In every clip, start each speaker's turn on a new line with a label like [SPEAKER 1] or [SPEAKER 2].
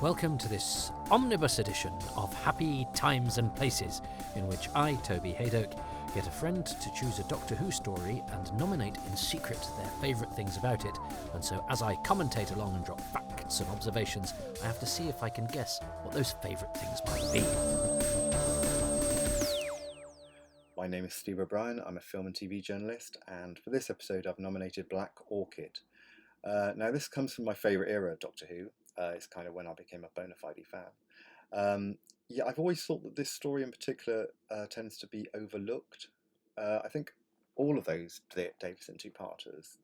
[SPEAKER 1] Welcome to this omnibus edition of Happy Times and Places, in which I, Toby Haydock, get a friend to choose a Doctor Who story and nominate in secret their favourite things about it. And so as I commentate along and drop facts and observations, I have to see if I can guess what those favourite things might be.
[SPEAKER 2] My name is Steve O'Brien, I'm a film and TV journalist, and for this episode I've nominated Black Orchid. Now this comes from my favourite era of Doctor Who. It's kind of when I became a bona fide fan. I've always thought that this story in particular tends to be overlooked. I think all of those Davison two-parters,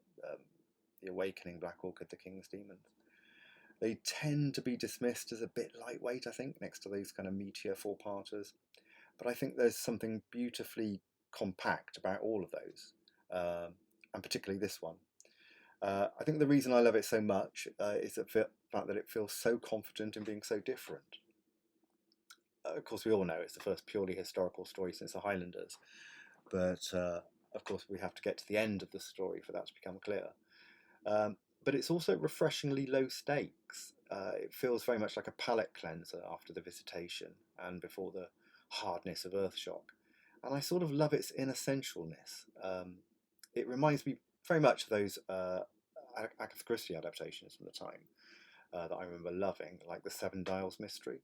[SPEAKER 2] The Awakening, Black Orchid, The King's Demons, they tend to be dismissed as a bit lightweight, I think, next to these kind of meteor four-parters. But I think there's something beautifully compact about all of those, and particularly this one. I think the reason I love it so much is the fact that it feels so confident in being so different. Of course, we all know it's the first purely historical story since the Highlanders, but of course we have to get to the end of the story for that to become clear. But it's also refreshingly low stakes. It feels very much like a palate cleanser after the visitation and before the hardness of Earthshock. And I sort of love its inessentialness. It reminds me very much of those Agatha Christie adaptations from the time that I remember loving, like the Seven Dials mystery.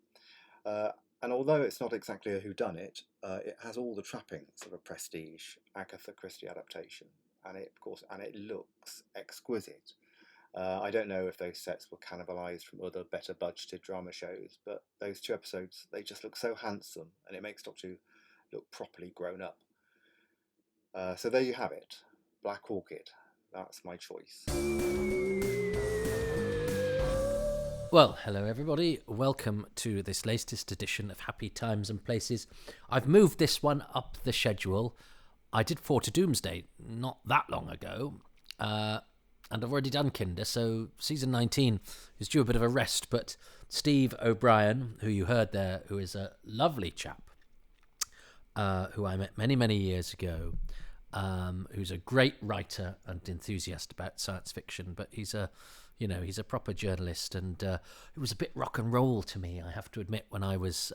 [SPEAKER 2] And although it's not exactly a whodunit, it has all the trappings of a prestige Agatha Christie adaptation, and it looks exquisite. I don't know if those sets were cannibalised from other better budgeted drama shows, but those two episodes, they just look so handsome, and it makes Doctor Who look properly grown up. So there you have it, Black Orchid. That's my choice.
[SPEAKER 1] Well, hello everybody. Welcome to this latest edition of Happy Times and Places. I've moved this one up the schedule. I did 4 to Doomsday not that long ago, and I've already done Kinder, so season 19 is due a bit of a rest. But Steve O'Brien, who you heard there, who is a lovely chap, who I met many, many years ago, who's a great writer and enthusiast about science fiction, but he's a proper journalist, and it was a bit rock and roll to me, I have to admit. When I was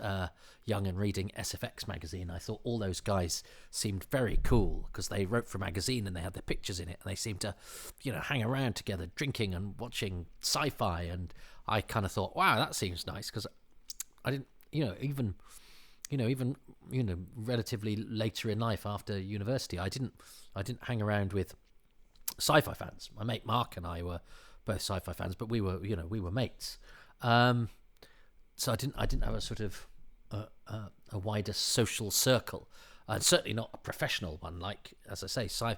[SPEAKER 1] young and reading SFX magazine, I thought all those guys seemed very cool because they wrote for a magazine and they had their pictures in it, and they seemed to, hang around together drinking and watching sci-fi, and I kind of thought, wow, that seems nice, because I didn't, even relatively later in life after university, I didn't hang around with sci-fi fans. My mate Mark and I were both sci-fi fans, but we were mates. So I didn't have a sort of a wider social circle, and certainly not a professional one, like, as I say,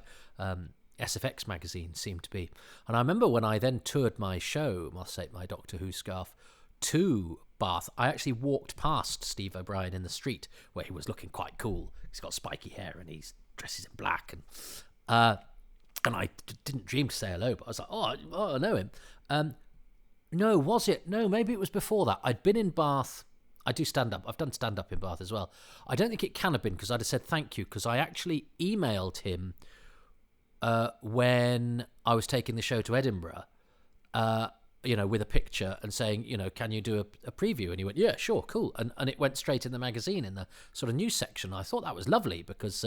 [SPEAKER 1] SFX magazine seemed to be. And I remember when I then toured my show, my Doctor Who scarf, to Bath, I actually walked past Steve O'Brien in the street where he was looking quite cool. He's got spiky hair and he dresses in black, and I didn't dream to say hello, but I was like, oh, I know him. No, was it? No, maybe it was before that. I'd been in Bath. I do stand-up. I've done stand-up in Bath as well. I don't think it can have been, because I'd have said thank you, because I actually emailed him when I was taking the show to Edinburgh, with a picture and saying, can you do a preview? And he went, yeah, sure, cool. And it went straight in the magazine in the sort of news section. I thought that was lovely, because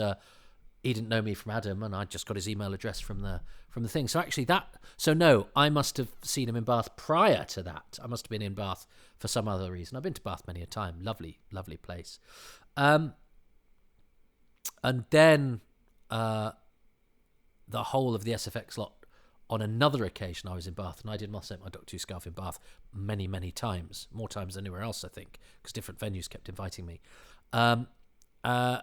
[SPEAKER 1] he didn't know me from Adam, and I just got his email address from the thing. So actually no, I must have seen him in Bath prior to that. I must have been in Bath for some other reason. I've been to Bath many a time. Lovely, lovely place. And then the whole of the SFX lot, on another occasion I was in Bath, and I did my Doctor Who scarf in Bath many, many times, more times than anywhere else, I think, because different venues kept inviting me. And the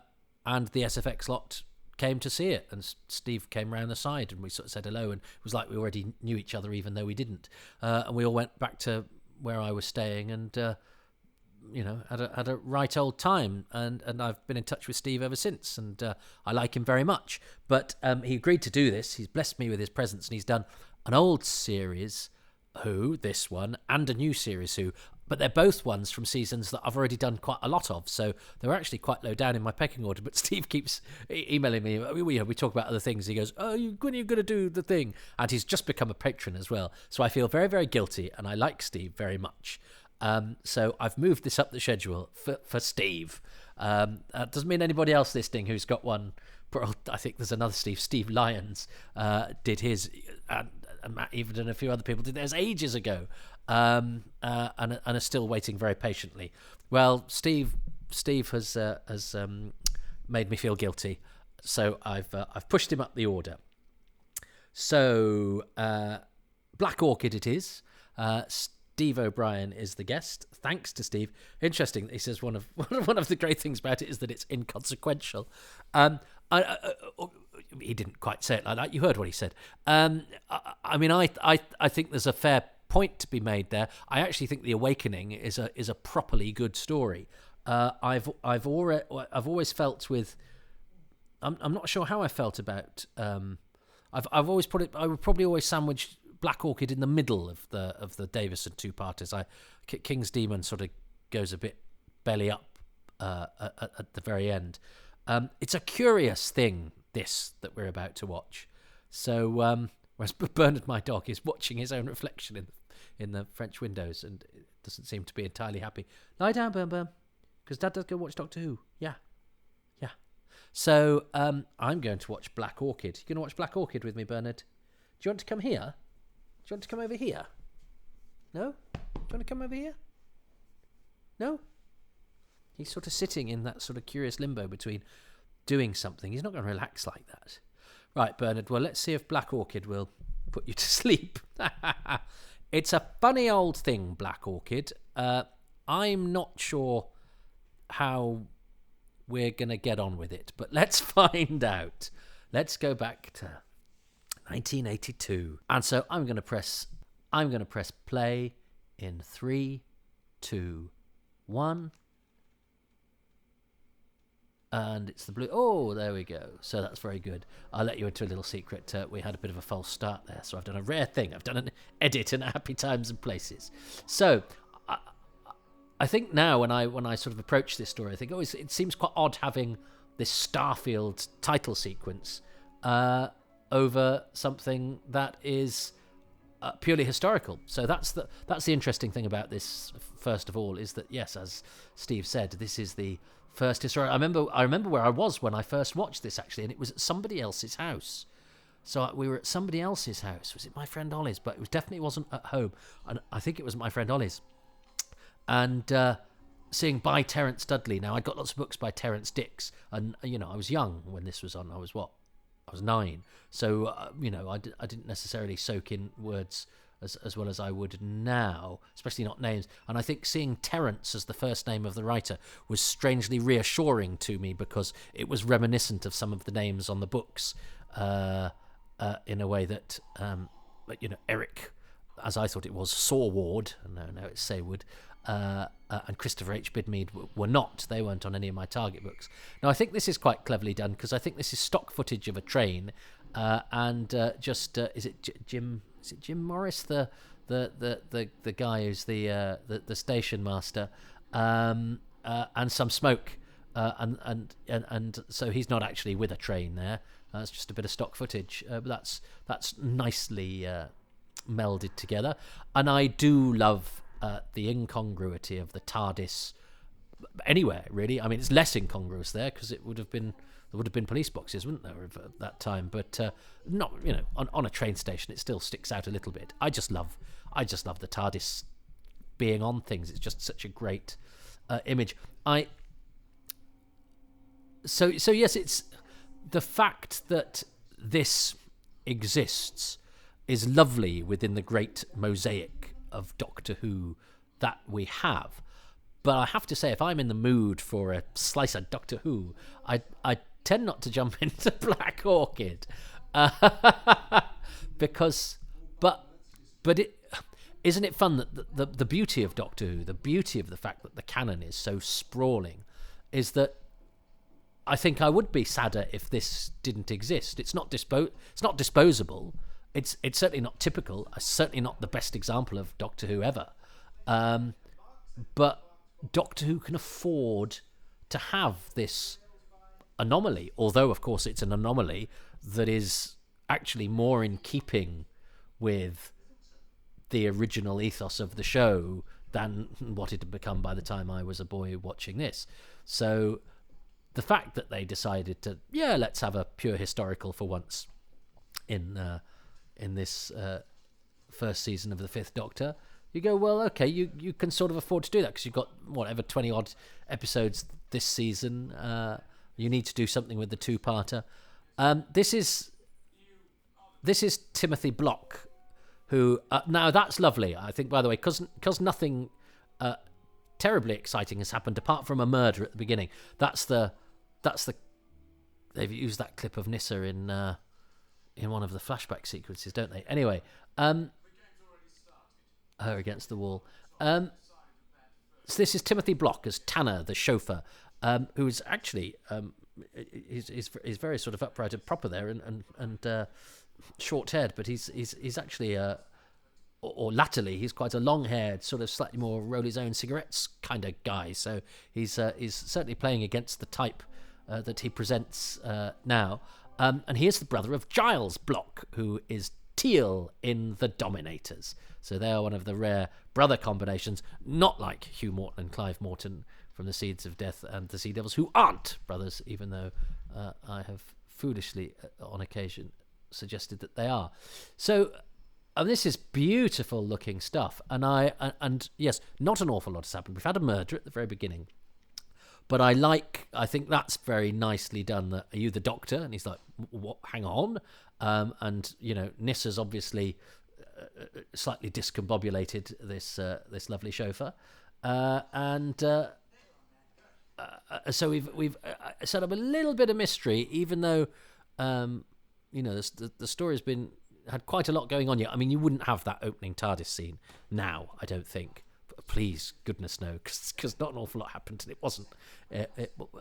[SPEAKER 1] SFX lot came to see it, and Steve came round the side, and we sort of said hello, and it was like we already knew each other, even though we didn't. And we all went back to where I was staying, and had a right old time, and I've been in touch with Steve ever since, and I like him very much. But he agreed to do this. He's blessed me with his presence, and he's done an old series, Who, this one, and a new series, Who, but they're both ones from seasons that I've already done quite a lot of, so they're actually quite low down in my pecking order. But Steve keeps emailing me. We talk about other things. He goes, when are you going to do the thing? And he's just become a patron as well, so I feel very, very guilty, and I like Steve very much. So I've moved this up the schedule for Steve. Doesn't mean anybody else listening who's got one. I think there's another Steve Lyons did his, and Matt Even and a few other people did theirs ages ago, and are still waiting very patiently. Well, Steve has made me feel guilty, so I've pushed him up the order. So Black Orchid it is. Steve O'Brien is the guest. Thanks to Steve. Interesting. He says one of the great things about it is that it's inconsequential. He didn't quite say it like that. You heard what he said. I mean, I think there's a fair point to be made there. I actually think The Awakening is a properly good story. I've always felt with. I'm not sure how I felt about. I've always put it. I would probably always sandwich Black Orchid in the middle of the Davison two-parters. King's Demon sort of goes a bit belly up at the very end. It's a curious thing, this, that we're about to watch. So, whereas Bernard, my dog, is watching his own reflection in the French windows and doesn't seem to be entirely happy. Lie down, Bern, because Dad does go watch Doctor Who. Yeah. So, I'm going to watch Black Orchid. You going to watch Black Orchid with me, Bernard? Do you want to come here? Do you want to come over here? No? Do you want to come over here? No? He's sort of sitting in that sort of curious limbo between doing something. He's not going to relax like that. Right, Bernard, well, let's see if Black Orchid will put you to sleep. It's a funny old thing, Black Orchid. I'm not sure how we're going to get on with it, but let's find out. Let's go back to 1982. And so I'm going to press play in 3, 2, 1. And it's the blue. Oh, there we go. So that's very good. I'll let you into a little secret. We had a bit of a false start there, so I've done a rare thing. I've done an edit in Happy Times and Places. So I think now when I sort of approach this story, I think it seems quite odd having this Starfield title sequence over something that is purely historical. So that's the interesting thing about this. First of all, is that yes, as Steve said, this is the first historical. I remember where I was when I first watched this actually, and it was at somebody else's house. So we were at somebody else's house. Was it my friend Ollie's? But it definitely wasn't at home, and I think it was my friend Ollie's. And seeing by Terence Dudley. Now, I'd got lots of books by Terence Dicks, and I was young when this was on. I was 9. So I didn't necessarily soak in words as well as I would now, especially not names. And I think seeing Terence as the first name of the writer was strangely reassuring to me, because it was reminiscent of some of the names on the books in a way that Eric, as I thought it was, Saward, no, it's Saywood, and Christopher H. Bidmead were not. They weren't on any of my Target books. Now, I think this is quite cleverly done, because I think this is stock footage of a train, and is it Jim Morris, the guy who's the station master, and some smoke, and so he's not actually with a train there. It's just a bit of stock footage. But that's nicely melded together, and I do love the incongruity of the TARDIS anywhere, really. I mean, it's less incongruous there, because there would have been police boxes, wouldn't there, at that time? But not, on a train station, it still sticks out a little bit. I just love the TARDIS being on things. It's just such a great image. So yes, it's the fact that this exists is lovely within the great mosaic of Doctor Who that we have. But I have to say, if I'm in the mood for a slice of Doctor Who, I tend not to jump into Black Orchid, because, but isn't it fun that the beauty of Doctor Who, the beauty of the fact that the canon is so sprawling, is that I think I would be sadder if this didn't exist. It's not disposable. It's certainly not typical. It's certainly not the best example of Doctor Who ever. But Doctor Who can afford to have this anomaly, although, of course, it's an anomaly that is actually more in keeping with the original ethos of the show than what it had become by the time I was a boy watching this. So the fact that they decided to, let's have a pure historical for once in this first season of the Fifth Doctor, you go, well, okay, you can sort of afford to do that because you've got whatever 20 odd episodes this season. You need to do something with the two-parter. This is Timothy Block, who now that's lovely. I think, by the way, because nothing terribly exciting has happened apart from a murder at the beginning. That's the they've used that clip of Nyssa in one of the flashback sequences, don't they? Anyway, her against the wall. So this is Timothy Block as Tanner, the chauffeur, who is actually is very sort of upright and proper there, and short-haired, but he's actually or latterly he's quite a long-haired, sort of slightly more roll his own cigarettes kind of guy. So he's certainly playing against the type that he presents now. And he is the brother of Giles Block, who is Teal in The Dominators. So they are one of the rare brother combinations, not like Hugh Morton and Clive Morton from The Seeds of Death and The Sea Devils, who aren't brothers, even though I have foolishly, on occasion, suggested that they are. So this is beautiful looking stuff, and yes, not an awful lot has happened. We've had a murder at the very beginning, but I think that's very nicely done. That, are you the Doctor? And he's like, what? Hang on. And Nissa's obviously slightly discombobulated this lovely chauffeur, so we've set up a little bit of mystery, even though the story's had quite a lot going on yet. I mean, you wouldn't have that opening TARDIS scene now, I don't think. Please, goodness no, because not an awful lot happened, and it wasn't.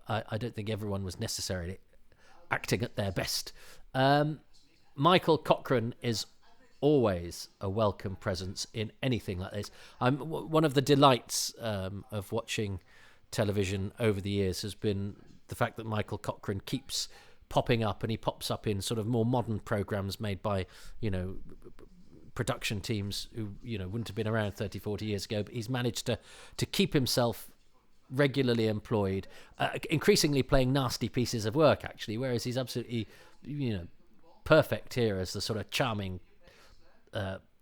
[SPEAKER 1] I don't think everyone was necessarily acting at their best. Michael Cochrane is always a welcome presence in anything like this. One of the delights of watching television over the years has been the fact that Michael Cochrane keeps popping up, and he pops up in sort of more modern programs made by production teams who wouldn't have been around 30-40 years ago, but he's managed to keep himself regularly employed, increasingly playing nasty pieces of work actually, whereas he's absolutely perfect here as the sort of charming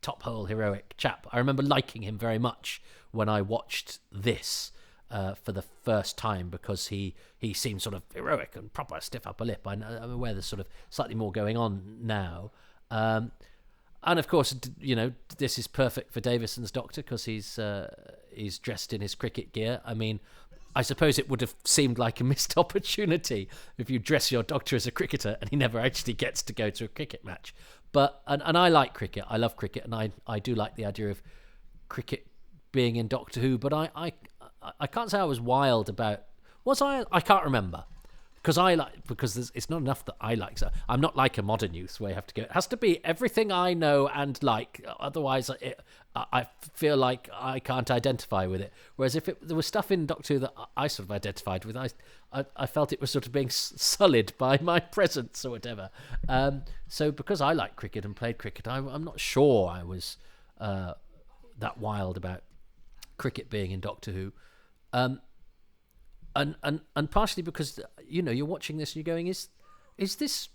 [SPEAKER 1] top hole heroic chap. I remember liking him very much when I watched this for the first time, because he seemed sort of heroic and proper, stiff upper lip. I'm aware there's sort of slightly more going on now. And of course, this is perfect for Davison's Doctor because he's dressed in his cricket gear. I mean, I suppose it would have seemed like a missed opportunity if you dress your Doctor as a cricketer and he never actually gets to go to a cricket match. But and I like cricket. I love cricket, and I do like the idea of cricket being in Doctor Who. But I can't say I was wild about. Was I? I can't remember. Because it's not enough that I like. So I'm not like a modern youth where you have to go. It has to be everything I know and like. Otherwise, I feel like I can't identify with it. Whereas if there was stuff in Doctor Who that I sort of identified with, I felt it was sort of being sullied by my presence or whatever. So because I like cricket and played cricket, I'm not sure I was that wild about cricket being in Doctor Who. And partially because you're watching this and you're going, is this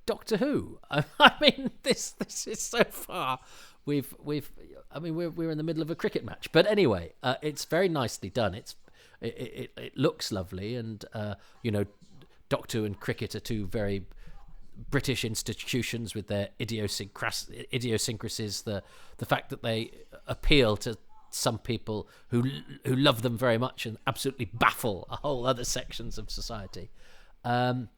[SPEAKER 1] Doctor Who? I mean, this is so far we're in the middle of a cricket match, but anyway, it's very nicely done. It looks lovely, and Doctor Who and cricket are two very British institutions with their idiosyncrasies. The fact that they appeal to some people who love them very much and absolutely baffle whole other sections of society, and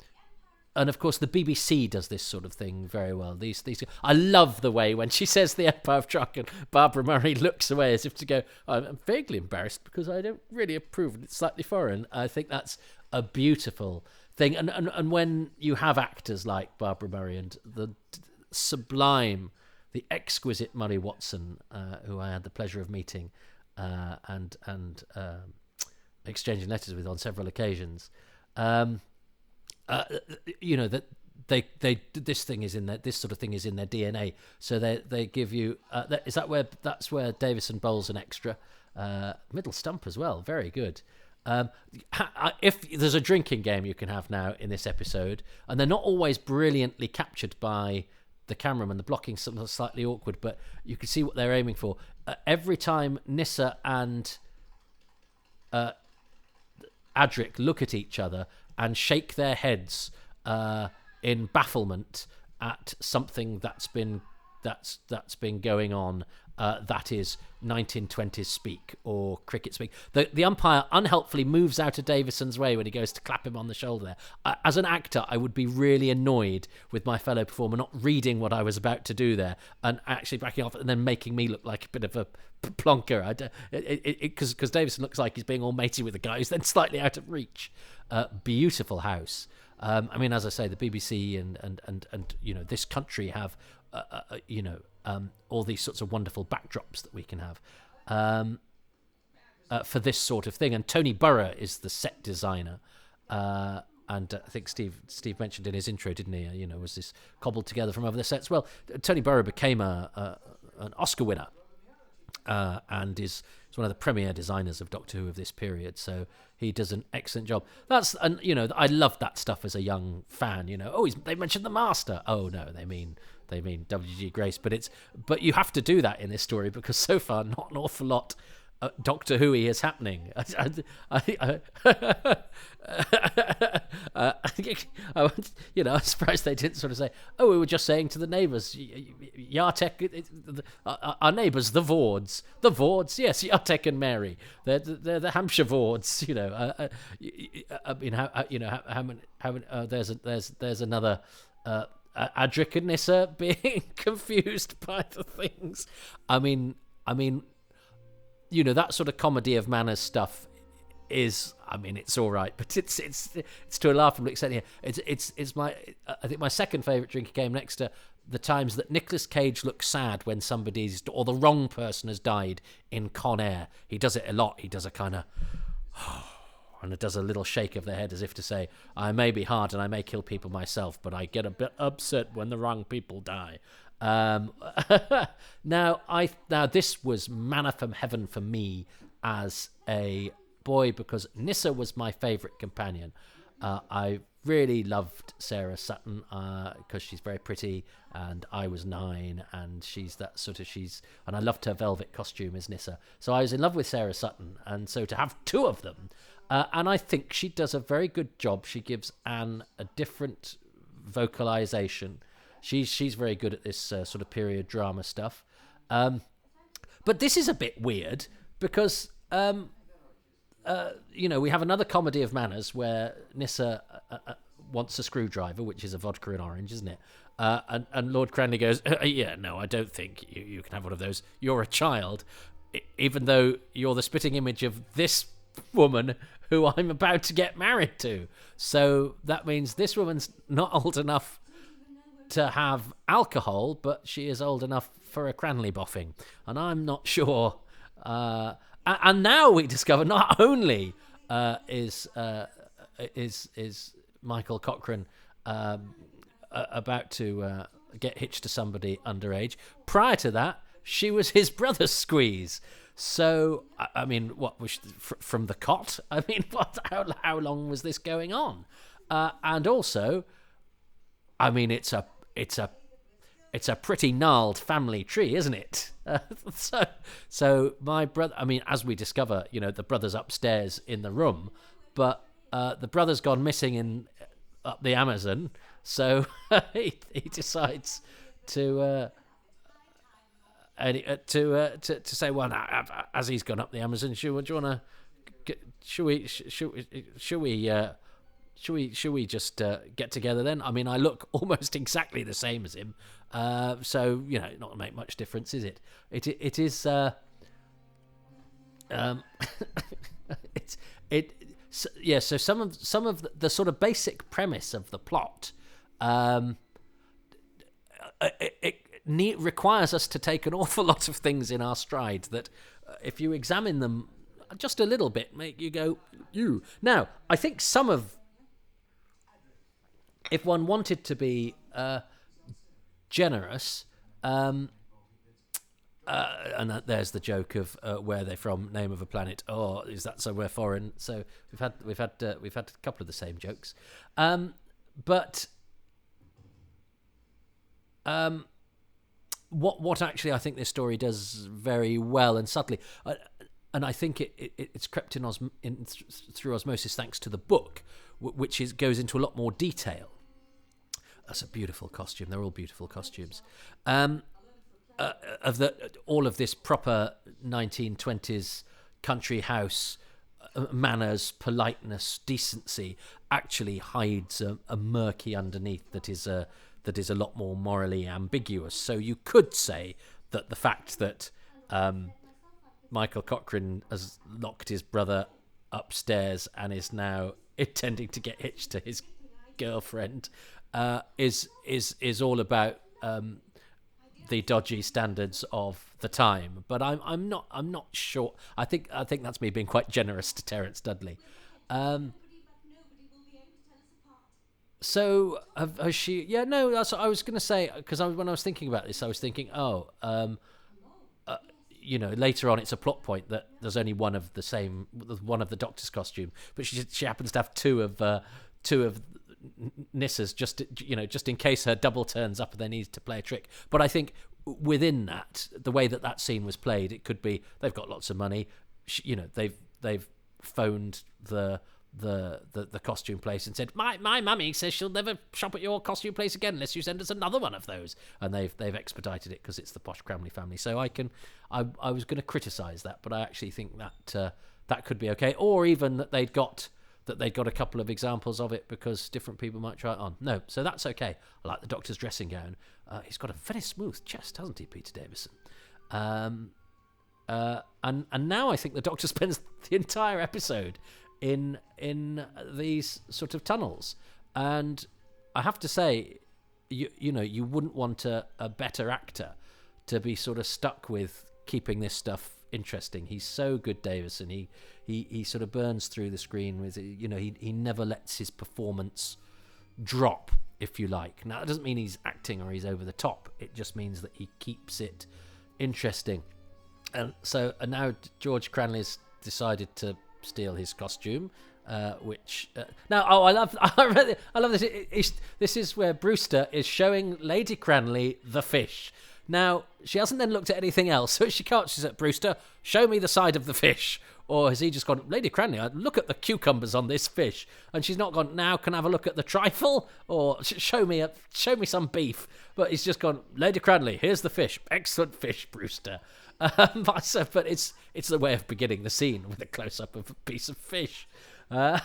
[SPEAKER 1] of course the BBC does this sort of thing very well. These I love the way when she says the Empire of Truck and Barbara Murray looks away as if to go, I'm vaguely embarrassed because I don't really approve and it's slightly foreign. I think that's a beautiful thing, and when you have actors like Barbara Murray and the sublime, the exquisite Murray Watson, who I had the pleasure of meeting and exchanging letters with on several occasions, that this thing is in this sort of thing is in their DNA. So they give you that's where Davison bowls an extra middle stump as well. Very good. If there's a drinking game you can have now in this episode, and they're not always brilliantly captured by the cameraman, the blocking's something slightly awkward, but you can see what they're aiming for. Every time Nyssa and Adric look at each other and shake their heads in bafflement at something that's been going on, that is 1920s speak or cricket speak. The umpire unhelpfully moves out of Davison's way when he goes to clap him on the shoulder there. As an actor, I would be really annoyed with my fellow performer not reading what I was about to do there and actually backing off and then making me look like a bit of a plonker. Because Davison looks like he's being all matey with the guy who's then slightly out of reach. Beautiful house. I mean, as I say, the BBC and this country have all these sorts of wonderful backdrops that we can have for this sort of thing. And Tony Burrow is the set designer. And I think Steve mentioned in his intro, didn't he? Was this cobbled together from other the sets? Well, Tony Burrow became an Oscar winner and is one of the premier designers of Doctor Who of this period. So he does an excellent job. I loved that stuff as a young fan. They mentioned the Master. Oh no, they mean W.G. Grace. But you have to do that in this story because so far not an awful lot Doctor Who is happening. I was surprised they didn't sort of say, we were just saying to the neighbours, Yartek, our neighbours, the Vards, yes, Yartek and Mary, they're the Hampshire Vards. How many? There's another. Adric and Nyssa being confused by the things. I mean, that sort of comedy of manners stuff is, it's all right, but it's to a laughable extent here. It's my, I think my second favourite drinking game next to the times that Nicolas Cage looks sad when somebody's or the wrong person has died in Con Air. He does it a lot. He does a kind of and it does a little shake of the head as if to say, I may be hard and I may kill people myself, but I get a bit upset when the wrong people die. Now this was manna from heaven for me as a boy because Nyssa was my favourite companion. I really loved Sarah Sutton because she's very pretty, and I was 9, and and I loved her velvet costume as Nyssa. So I was in love with Sarah Sutton, and so to have two of them, and I think she does a very good job. She gives Anne a different vocalization. She's very good at this sort of period drama stuff. But this is a bit weird because, we have another comedy of manners where Nyssa wants a screwdriver, which is a vodka and orange, isn't it? And Lord Cranley goes, yeah, no, I don't think you can have one of those. You're a child, even though you're the spitting image of this woman who I'm about to get married to. So that means this woman's not old enough to have alcohol, but she is old enough for a Cranley boffing, and I'm not sure. And now we discover not only is Michael Cochrane about to get hitched to somebody underage. Prior to that, she was his brother's squeeze. So, I mean, what was from the cot? I mean, how long was this going on? And also, I mean, it's a pretty gnarled family tree, isn't it? So my brother, I mean, as we discover, the brother's upstairs in the room, but the brother's gone missing up the Amazon. So he decides to say, well, now, as he's gone up the Amazon, should we just get together then? I mean, I look almost exactly the same as him, so not make much difference, is it? It is. So some of the sort of basic premise of the plot, it requires us to take an awful lot of things in our stride that, if you examine them just a little bit, make you go, "You." Now, I think some of if one wanted to be generous, and there's the joke of where they're from, name of a planet. Oh, is that somewhere foreign? So we've had a couple of the same jokes, but what actually I think this story does very well and subtly, and I think it's crept in through osmosis thanks to the book, which goes into a lot more detail. That's a beautiful costume. They're all beautiful costumes. Of all of this proper 1920s country house manners, politeness, decency actually hides a murky underneath that is a lot more morally ambiguous. So you could say that the fact that Michael Cochrane has locked his brother upstairs and is now intending to get hitched to his girlfriend is all about the dodgy standards of the time. But I'm not sure. I think that's me being quite generous to Terence Dudley. So has she? Yeah, no. That's what I was going to say, because when I was thinking about this, I was thinking, later on it's a plot point that there's only one of the Doctor's costume, but she happens to have two of Nissa's, just in case her double turns up and they need to play a trick. But I think within that, the way that scene was played, it could be they've got lots of money. They've phoned the costume place and said, my mummy says she'll never shop at your costume place again unless you send us another one of those, and they've expedited it because it's the posh Cramley family. So I was going to criticise that, but I actually think that could be okay, or even that they'd got a couple of examples of it because different people might try it on. No, so that's okay. I like the Doctor's dressing gown. He's got a very smooth chest, hasn't he, Peter Davison? And now I think the Doctor spends the entire episode in these sort of tunnels, and I have to say, you wouldn't want a better actor to be sort of stuck with keeping this stuff interesting. He's so good, Davison. He sort of burns through the screen with, he never lets his performance drop, if you like. Now, that doesn't mean he's acting or he's over the top. It just means that he keeps it interesting. And now George Cranley's decided to steal his costume, I love this. This is where Brewster is showing Lady Cranley the fish. Now, she hasn't then looked at anything else, so she can't. She's at Brewster, show me the side of the fish. Or has he just gone, Lady Cranley, look at the cucumbers on this fish? And she's not gone, now can I have a look at the trifle? Or show me some beef. But he's just gone, Lady Cranley, here's the fish. Excellent fish, Brewster. But it's the way of beginning the scene with a close-up of a piece of fish. But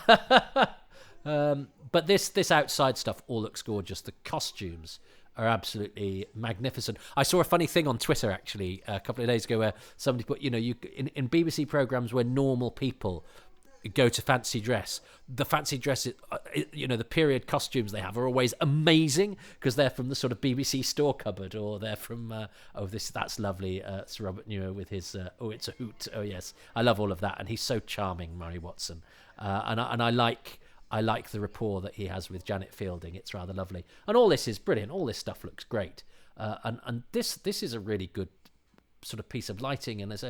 [SPEAKER 1] this outside stuff all looks gorgeous. The costumes are absolutely magnificent. I saw a funny thing on Twitter actually a couple of days ago where somebody put, in BBC programmes where normal people go to fancy dress, the fancy dress, the period costumes they have are always amazing because they're from the sort of BBC store cupboard, or they're from that's lovely, Sir Robert Newer with his it's a hoot. Oh yes, I love all of that, and he's so charming, Murray Watson, and I like the rapport that he has with Janet Fielding. It's rather lovely, and all this is brilliant. All this stuff looks great, and this is a really good sort of piece of lighting. And it's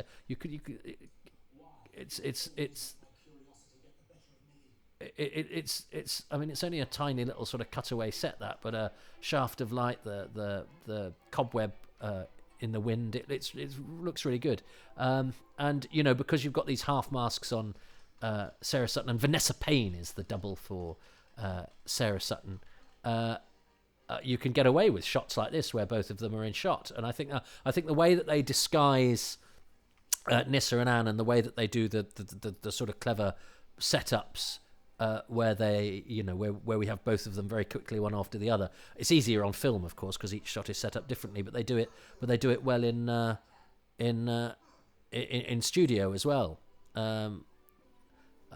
[SPEAKER 1] only a tiny little sort of cutaway set, but a shaft of light, the cobweb in the wind. It looks really good, and because you've got these half masks on. Sarah Sutton, and Vanessa Payne is the double for Sarah Sutton. You can get away with shots like this where both of them are in shot, and I think the way that they disguise Nyssa and Anne, and the way that they do the sort of clever setups where they where we have both of them very quickly one after the other. It's easier on film, of course, because each shot is set up differently, but they do it well in studio as well.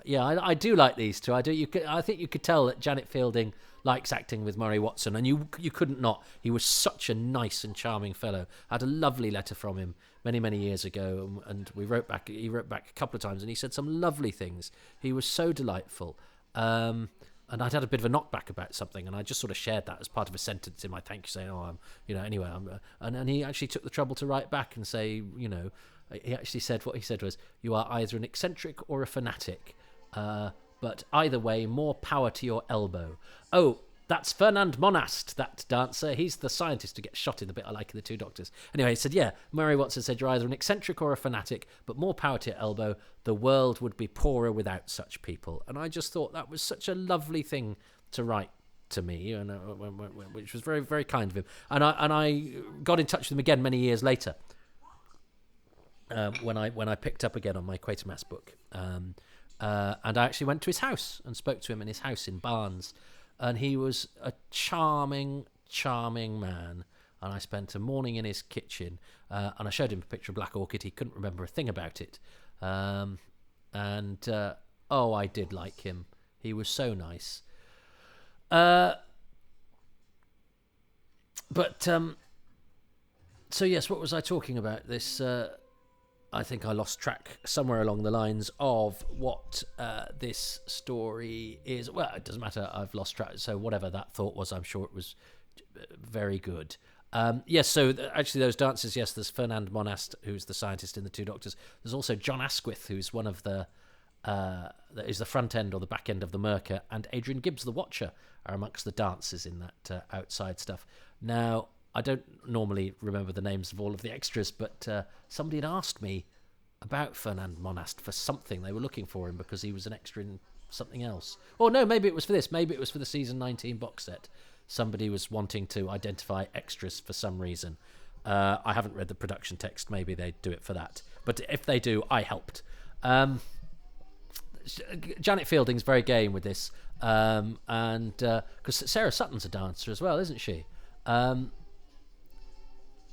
[SPEAKER 1] I do like these two. I do. I think you could tell that Janet Fielding likes acting with Murray Watson, and you couldn't not. He was such a nice and charming fellow. I had a lovely letter from him many years ago, and we wrote back. He wrote back a couple of times, and he said some lovely things. He was so delightful. and I'd had a bit of a knockback about something, and I just sort of shared that as part of a sentence in my thank you, saying, "Oh, anyway, and he actually took the trouble to write back and say, he actually said what he said was, "You are either an eccentric or a fanatic, but either way, more power to your elbow." Oh, that's Fernand Monast, that dancer. He's the scientist who gets shot in the bit I like in The Two Doctors. Anyway, he said, yeah, Murray Watson said, "You're either an eccentric or a fanatic, but more power to your elbow. The world would be poorer without such people." And I just thought that was such a lovely thing to write to me, and which was very, very kind of him. And I got in touch with him again many years later, when I picked up again on my Quatermass book. And I actually went to his house and spoke to him in his house in Barnes. And he was a charming, charming man. And I spent a morning in his kitchen, and I showed him a picture of Black Orchid. He couldn't remember a thing about it. I did like him. He was so nice. So yes, what was I talking about? This, I think I lost track somewhere along the lines of what this story is. Well, it doesn't matter. I've lost track. So whatever that thought was, I'm sure it was very good. Yes, so actually those dancers, yes, there's Fernand Monast, who's the scientist in The Two Doctors. There's also John Asquith, who's one of the is the front end or the back end of the Merker, and Adrian Gibbs, the Watcher, are amongst the dancers in that outside stuff. Now, I don't normally remember the names of all of the extras, but somebody had asked me about Fernand Monast for something. They were looking for him because he was an extra in something else. Or no, maybe it was for this. Maybe it was for the season 19 box set. Somebody was wanting to identify extras for some reason. I haven't read the production text. Maybe they do it for that. But if they do, I helped. Janet Fielding's very game with this. And because Sarah Sutton's a dancer as well, isn't she?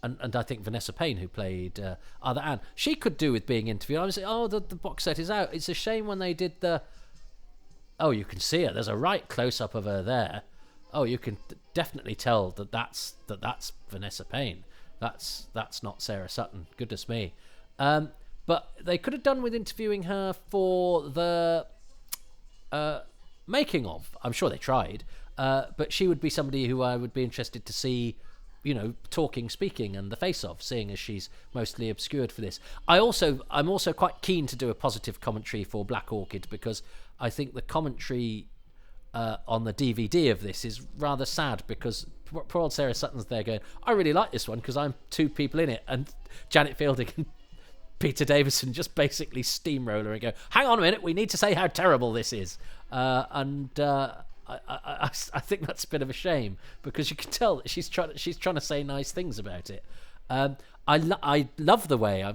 [SPEAKER 1] And I think Vanessa Payne, who played Other Anne, she could do with being interviewed. I was like, the box set is out. It's a shame when they did the... Oh, you can see her. There's a right close-up of her there. Oh, you can definitely tell that's Vanessa Payne. That's not Sarah Sutton. Goodness me. But they could have done with interviewing her for the making of. I'm sure they tried. But she would be somebody who I would be interested to see, talking, speaking, and the face of, seeing as she's mostly obscured for this. I'm also quite keen to do a positive commentary for Black Orchid, because I think the commentary on the DVD of this is rather sad, because poor old Sarah Sutton's there going, I really like this one because I'm two people in it, and Janet Fielding and Peter Davison just basically steamroller and go, hang on a minute, we need to say how terrible this is. I think that's a bit of a shame, because you can tell that she's trying to say nice things about it. I love the way, I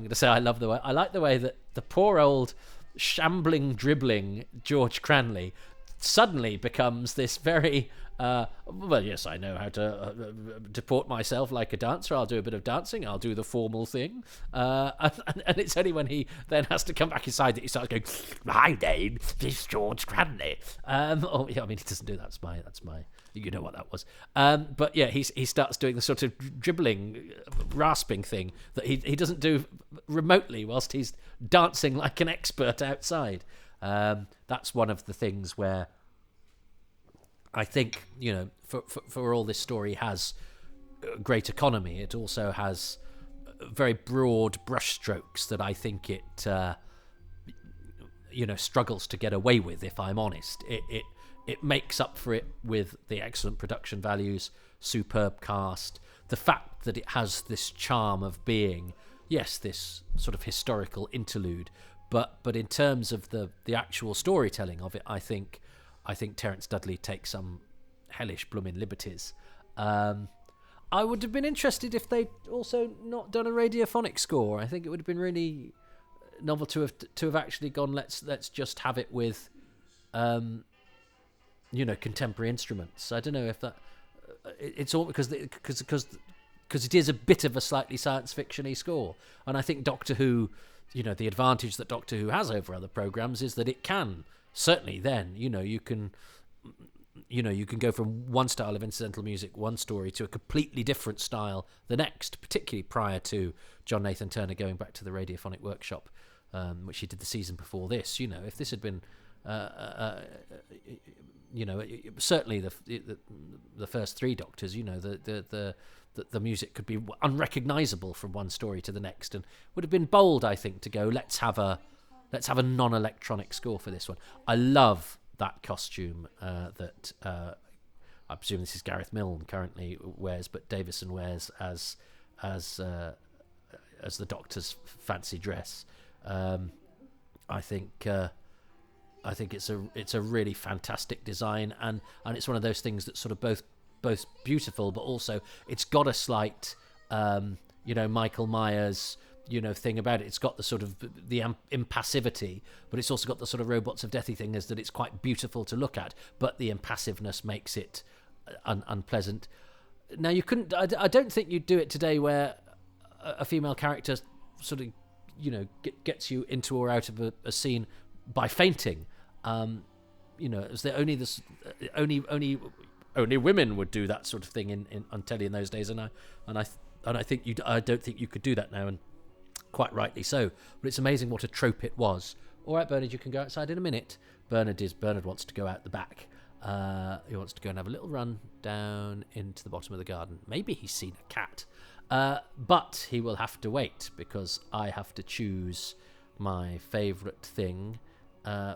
[SPEAKER 1] like the way that the poor old shambling, dribbling George Cranley suddenly becomes this very well, yes, I know how to deport myself like a dancer. I'll do a bit of dancing. I'll do the formal thing. And it's only when he then has to come back inside that he starts going, my name is George Cranley. Oh, yeah, I mean, he doesn't do that. That's my, you know what that was. But yeah, he starts doing the sort of dribbling, rasping thing that he doesn't do remotely whilst he's dancing like an expert outside. That's one of the things where I think, for all this story has great economy, it also has very broad brushstrokes that I think it, struggles to get away with, if I'm honest. It makes up for it with the excellent production values, superb cast, the fact that it has this charm of being, yes, this sort of historical interlude, but in terms of the actual storytelling of it, I think Terence Dudley takes some hellish blooming liberties. I would have been interested if they'd also not done a radiophonic score. I think it would have been really novel to have actually gone, let's just have it with contemporary instruments. I don't know if that it's all because it is a bit of a slightly science fiction-y score, and I think Doctor Who, the advantage that Doctor Who has over other programs is that it can. Certainly then, you can go from one style of incidental music, one story, to a completely different style the next, particularly prior to John Nathan Turner going back to the Radiophonic Workshop, which he did the season before this. If this had been certainly the first three Doctors, the music could be unrecognisable from one story to the next, and would have been bold, I think, to go, let's have a non-electronic score for this one. I love that costume that I presume this is Gareth Milne currently wears, but Davison wears as the Doctor's fancy dress. I think it's a really fantastic design, and it's one of those things that's sort of both beautiful, but also it's got a slight Michael Myers thing about it. It's got the sort of the impassivity, but it's also got the sort of Robots of Deathy thing, is that it's quite beautiful to look at, but the impassiveness makes it unpleasant. Now, you couldn't. I don't think you'd do it today, where a female character sort of gets you into or out of a scene by fainting. As the only women would do that sort of thing on telly in those days, and I think I don't think you could do that now, and quite rightly so. But it's amazing what a trope it was. All right, Bernard, you can go outside in a minute. Bernard wants to go out the back. He wants to go and have a little run down into the bottom of the garden. Maybe he's seen a cat. But he will have to wait, because I have to choose my favourite thing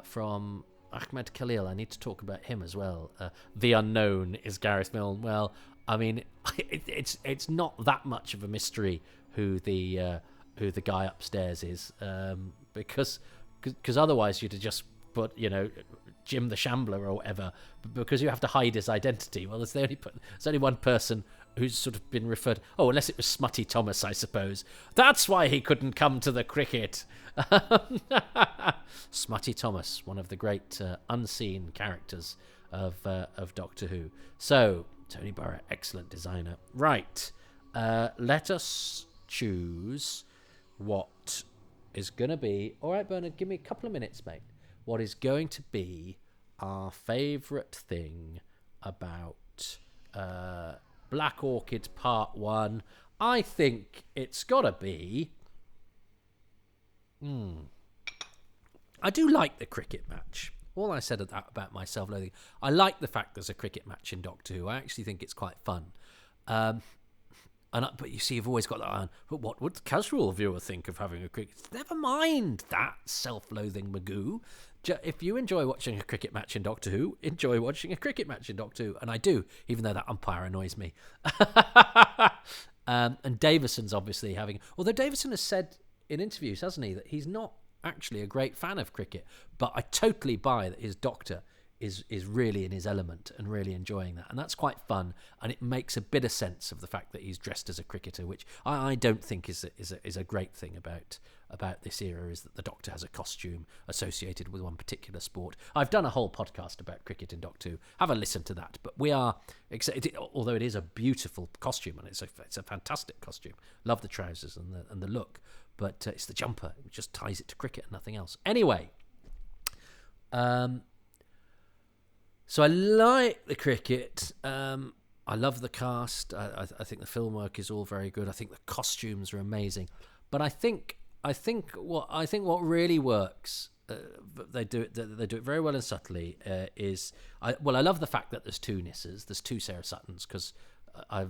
[SPEAKER 1] from Ahmed Khalil. I need to talk about him as well. The unknown is Gareth Milne. Well, I mean, it's not that much of a mystery who the guy upstairs is, because otherwise you'd have just put Jim the Shambler or whatever, because you have to hide his identity. Well, there's only one person who's sort of been referred. Oh, unless it was Smutty Thomas, I suppose. That's why he couldn't come to the cricket. Smutty Thomas, one of the great unseen characters of Doctor Who. So, Tony Burrow, excellent designer. Right, let us choose what is going to be... All right, Bernard, give me a couple of minutes, mate. What is going to be our favourite thing about Black Orchid Part 1? I think it's got to be... I do like the cricket match. All I said about my self-loathing. I like the fact there's a cricket match in Doctor Who. I actually think it's quite fun. But you see, you've always got that on. But what would the casual viewer think of having a cricket? Never mind that self-loathing Magoo. If you enjoy watching a cricket match in Doctor Who, enjoy watching a cricket match in Doctor Who. And I do, even though that umpire annoys me. And Davison's obviously having... Although Davison has said in interviews, hasn't he, that he's not actually a great fan of cricket. But I totally buy that his Doctor is really in his element and really enjoying that, and that's quite fun, and it makes a bit of sense of the fact that he's dressed as a cricketer, which I don't think is a great thing about this era, is that the Doctor has a costume associated with one particular sport. I've done a whole podcast about cricket in Doctor Who. Have a listen to that. But we are excited, although it is a beautiful costume, and it's a fantastic costume. Love the trousers and the look, but it's the jumper. It just ties it to cricket and nothing else. Anyway, so I like the cricket. I love the cast. I think the film work is all very good. I think the costumes are amazing. But I think what really works, they do it very well and subtly. I love the fact that there's two Nisses, there's two Sarah Suttons, because as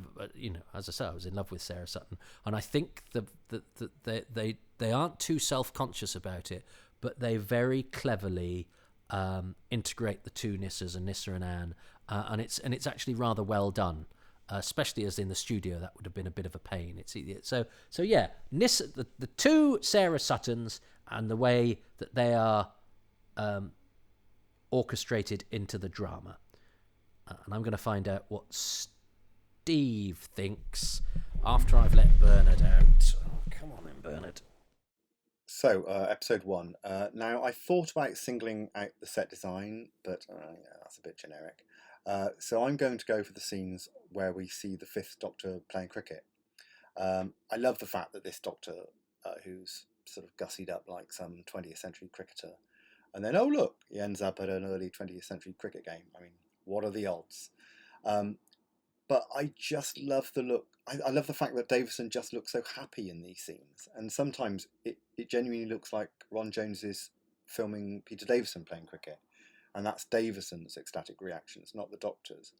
[SPEAKER 1] I say, I was in love with Sarah Sutton, and I think they aren't too self-conscious about it, but they very cleverly integrate the two Nissas, and Nissa and Anne, and it's actually rather well done, especially as in the studio that would have been a bit of a pain. So yeah, Nissa, the two Sarah Suttons, and the way that they are orchestrated into the drama, and I'm going to find out what Steve thinks after I've let Bernard out. Oh, come on then, Bernard.
[SPEAKER 2] So, episode 1. Now, I thought about singling out the set design, but that's a bit generic. So I'm going to go for the scenes where we see the Fifth Doctor playing cricket. I love the fact that this Doctor, who's sort of gussied up like some 20th century cricketer, and then, oh look, he ends up at an early 20th century cricket game. I mean, what are the odds? But I just love the look. I love the fact that Davison just looks so happy in these scenes. And sometimes it genuinely looks like Ron Jones is filming Peter Davison playing cricket. and that's Davison's ecstatic reactions, not the Doctor's.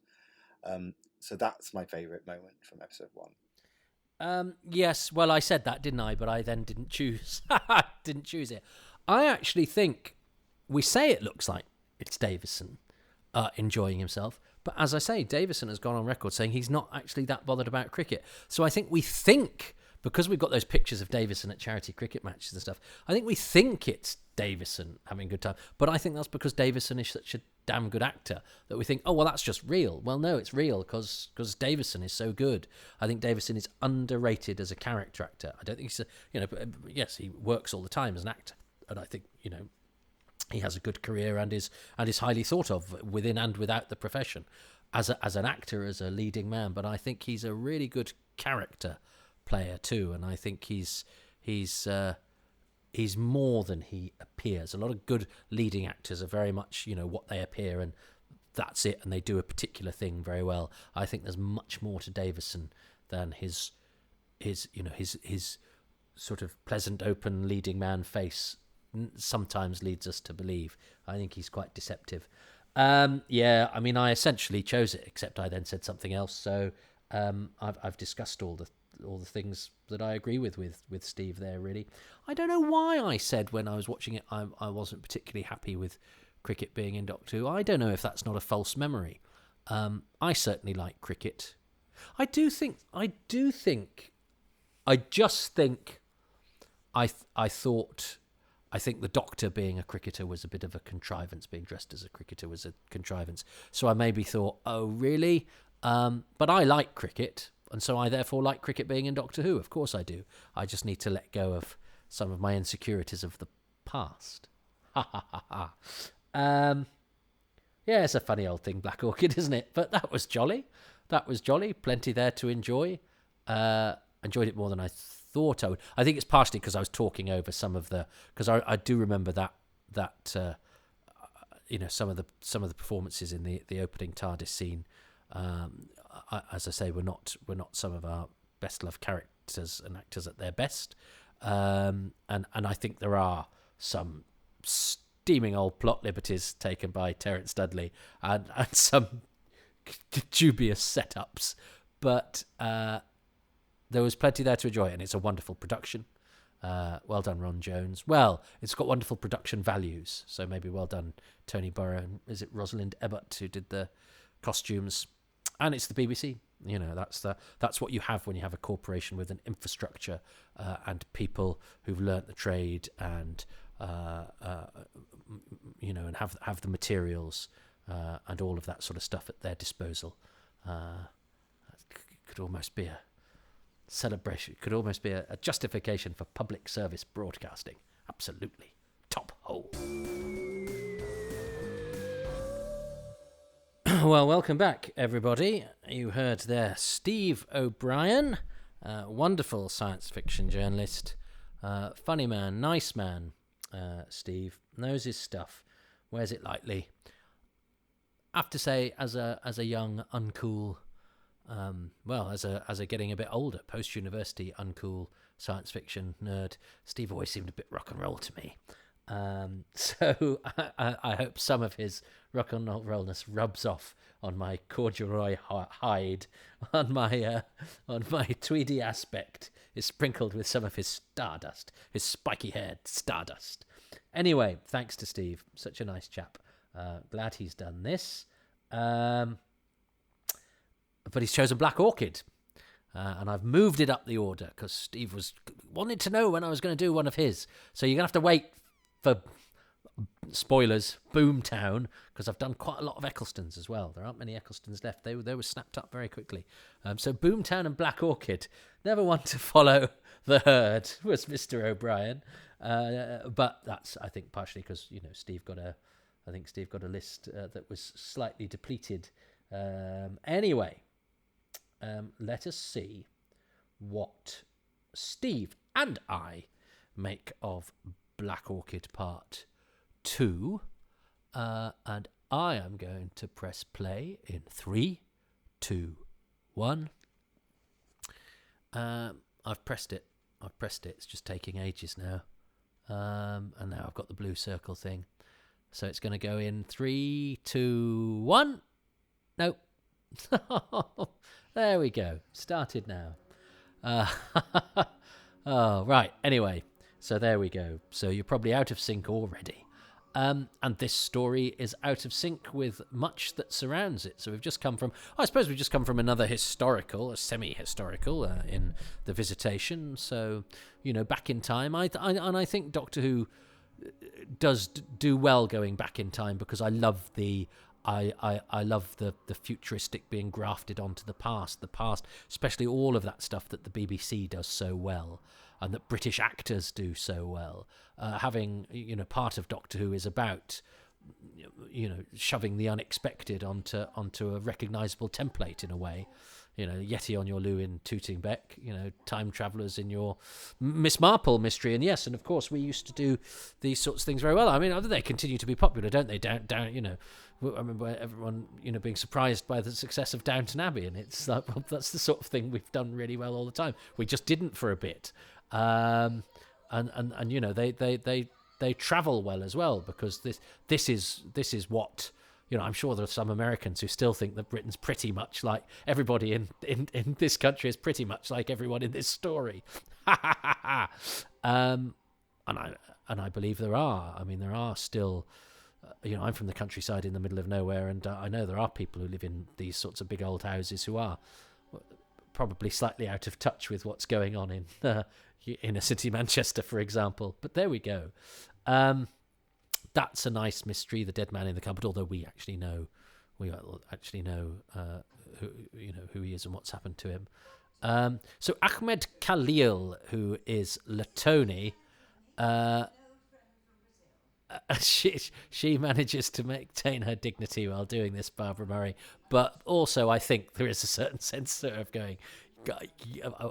[SPEAKER 2] So that's my favourite moment from episode 1.
[SPEAKER 1] Yes, well, I said that, didn't I? But I then didn't choose. Didn't choose it. I actually think we say it looks like it's Davison enjoying himself, but as I say, Davison has gone on record saying he's not actually that bothered about cricket. So I think we think, because we've got those pictures of Davison at charity cricket matches and stuff, I think we think it's Davison having a good time. But I think that's because Davison is such a damn good actor that we think, oh, well, that's just real. Well, no, it's real because Davison is so good. I think Davison is underrated as a character actor. I don't think he's, yes, he works all the time as an actor. And I think, he has a good career and is highly thought of within and without the profession as an actor, as a leading man. But I think he's a really good character player too, and I think he's more than he appears. A lot of good leading actors are very much what they appear, and that's it, and they do a particular thing very well. I think there's much more to Davison than his sort of pleasant, open leading man face sometimes leads us to believe. I think he's quite deceptive. I essentially chose it, except I then said something else. So I've discussed all the things that I agree with Steve there, really. I don't know why I said when I was watching it I wasn't particularly happy with cricket being in Doctor Who. I don't know if that's not a false memory. I certainly like cricket. I think the Doctor being a cricketer was a bit of a contrivance. Being dressed as a cricketer was a contrivance. So I maybe thought, oh, really? But I like cricket, and so I therefore like cricket being in Doctor Who. Of course I do. I just need to let go of some of my insecurities of the past. Ha ha ha ha. Yeah, it's a funny old thing, Black Orchid, isn't it? But that was jolly. Plenty there to enjoy. Enjoyed it more than I thought I would. I think it's partially because I was talking over some of the... Because I do remember that some of the performances in the opening TARDIS scene. As I say, we're not some of our best loved characters and actors at their best, and I think there are some steaming old plot liberties taken by Terence Dudley and some dubious setups, but there was plenty there to enjoy, and it's a wonderful production. Well done, Ron Jones. Well, it's got wonderful production values, so maybe well done, Tony Burrow, and is it Rosalind Ebbott who did the costumes? And it's the BBC. That's what you have when you have a corporation with an infrastructure and people who've learnt the trade and and have the materials and all of that sort of stuff at their disposal. Could almost be a celebration. Could almost be a justification for public service broadcasting. Absolutely. Top hole. Well, welcome back, everybody. You heard there Steve O'Brien, wonderful science fiction journalist, funny man, nice man. Steve knows his stuff, wears it lightly. I have to say, as a young uncool, as a getting a bit older, post-university uncool science fiction nerd, Steve always seemed a bit rock and roll to me. So I hope some of his rock and rollness rubs off on my corduroy hide, on my tweedy aspect is sprinkled with some of his stardust, his spiky-haired stardust. Anyway, thanks to Steve, such a nice chap. Glad he's done this. But he's chosen Black Orchid. And I've moved it up the order because Steve wanted to know when I was going to do one of his. So you're going to have to wait for, spoilers, Boomtown, because I've done quite a lot of Ecclestons as well. There aren't many Ecclestons left. They were snapped up very quickly. So Boomtown and Black Orchid, never one to follow the herd, was Mr. O'Brien. But that's, I think, partially because Steve got a list that was slightly depleted. Anyway, let us see what Steve and I make of Black Orchid Part 2. And I am going to press play in 3, 2, 1. I've pressed it. It's just taking ages now. And now I've got the blue circle thing. So it's going to go in 3, 2, 1. Nope. There we go. Started now. Oh, right. Anyway, so there we go. So you're probably out of sync already. And this story is out of sync with much that surrounds it. So we've just come from, I suppose we've just come from another historical, a semi-historical in The Visitation. So, back in time. And I think Doctor Who does do well going back in time, because I love I love the futuristic being grafted onto the past, especially all of that stuff that the BBC does so well and that British actors do so well. Having, part of Doctor Who is about, shoving the unexpected onto a recognisable template in a way. Yeti on your loo in Tooting Bec, time travellers in your Miss Marple mystery. And yes, and of course we used to do these sorts of things very well. I mean, they continue to be popular, don't they? Down, I remember everyone, being surprised by the success of Downton Abbey, and it's like, well, that's the sort of thing we've done really well all the time. We just didn't for a bit. And they travel well as well, because this is what, I'm sure there are some Americans who still think that Britain's pretty much like everybody in this country is pretty much like everyone in this story. And I believe there are. I mean, there are still, I'm from the countryside in the middle of nowhere, and I know there are people who live in these sorts of big old houses who are probably slightly out of touch with what's going on in a city, Manchester, for example. But there we go. That's a nice mystery, the dead man in the cupboard. Although we actually know who he is and what's happened to him. So Ahmed Khalil, who is Latoni, she manages to maintain her dignity while doing this, Barbara Murray. But also, I think there is a certain sense of going,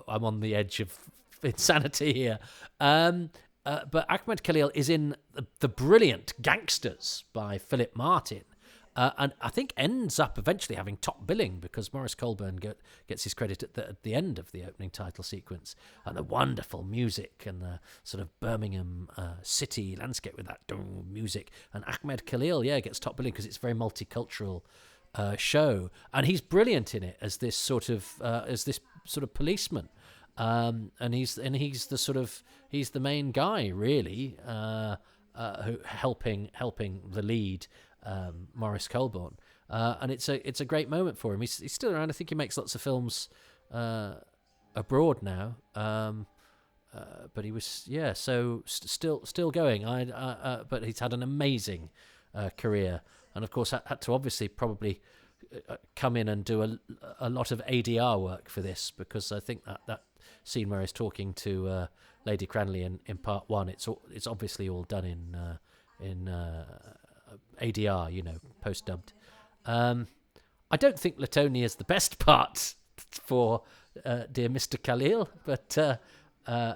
[SPEAKER 1] I'm on the edge of insanity here. But Ahmed Khalil is in the brilliant Gangsters by Philip Martin, and I think ends up eventually having top billing, because Maurice Colburn gets his credit at the end of the opening title sequence, and the wonderful music and the sort of Birmingham city landscape with that music. And Ahmed Khalil, gets top billing because it's a very multicultural show, and he's brilliant in it as this sort of policeman. And he's the main guy, really, who helping the lead, Maurice Colburn, and it's a great moment for him. He's still around. I think he makes lots of films abroad now, but he was still going. But he's had an amazing career, and of course had to obviously probably come in and do a lot of ADR work for this, because I think that scene where he's talking to Lady Cranley in part one, it's obviously all done in ADR, post dubbed. I don't think Latonia is the best part for dear Mr. Khalil, but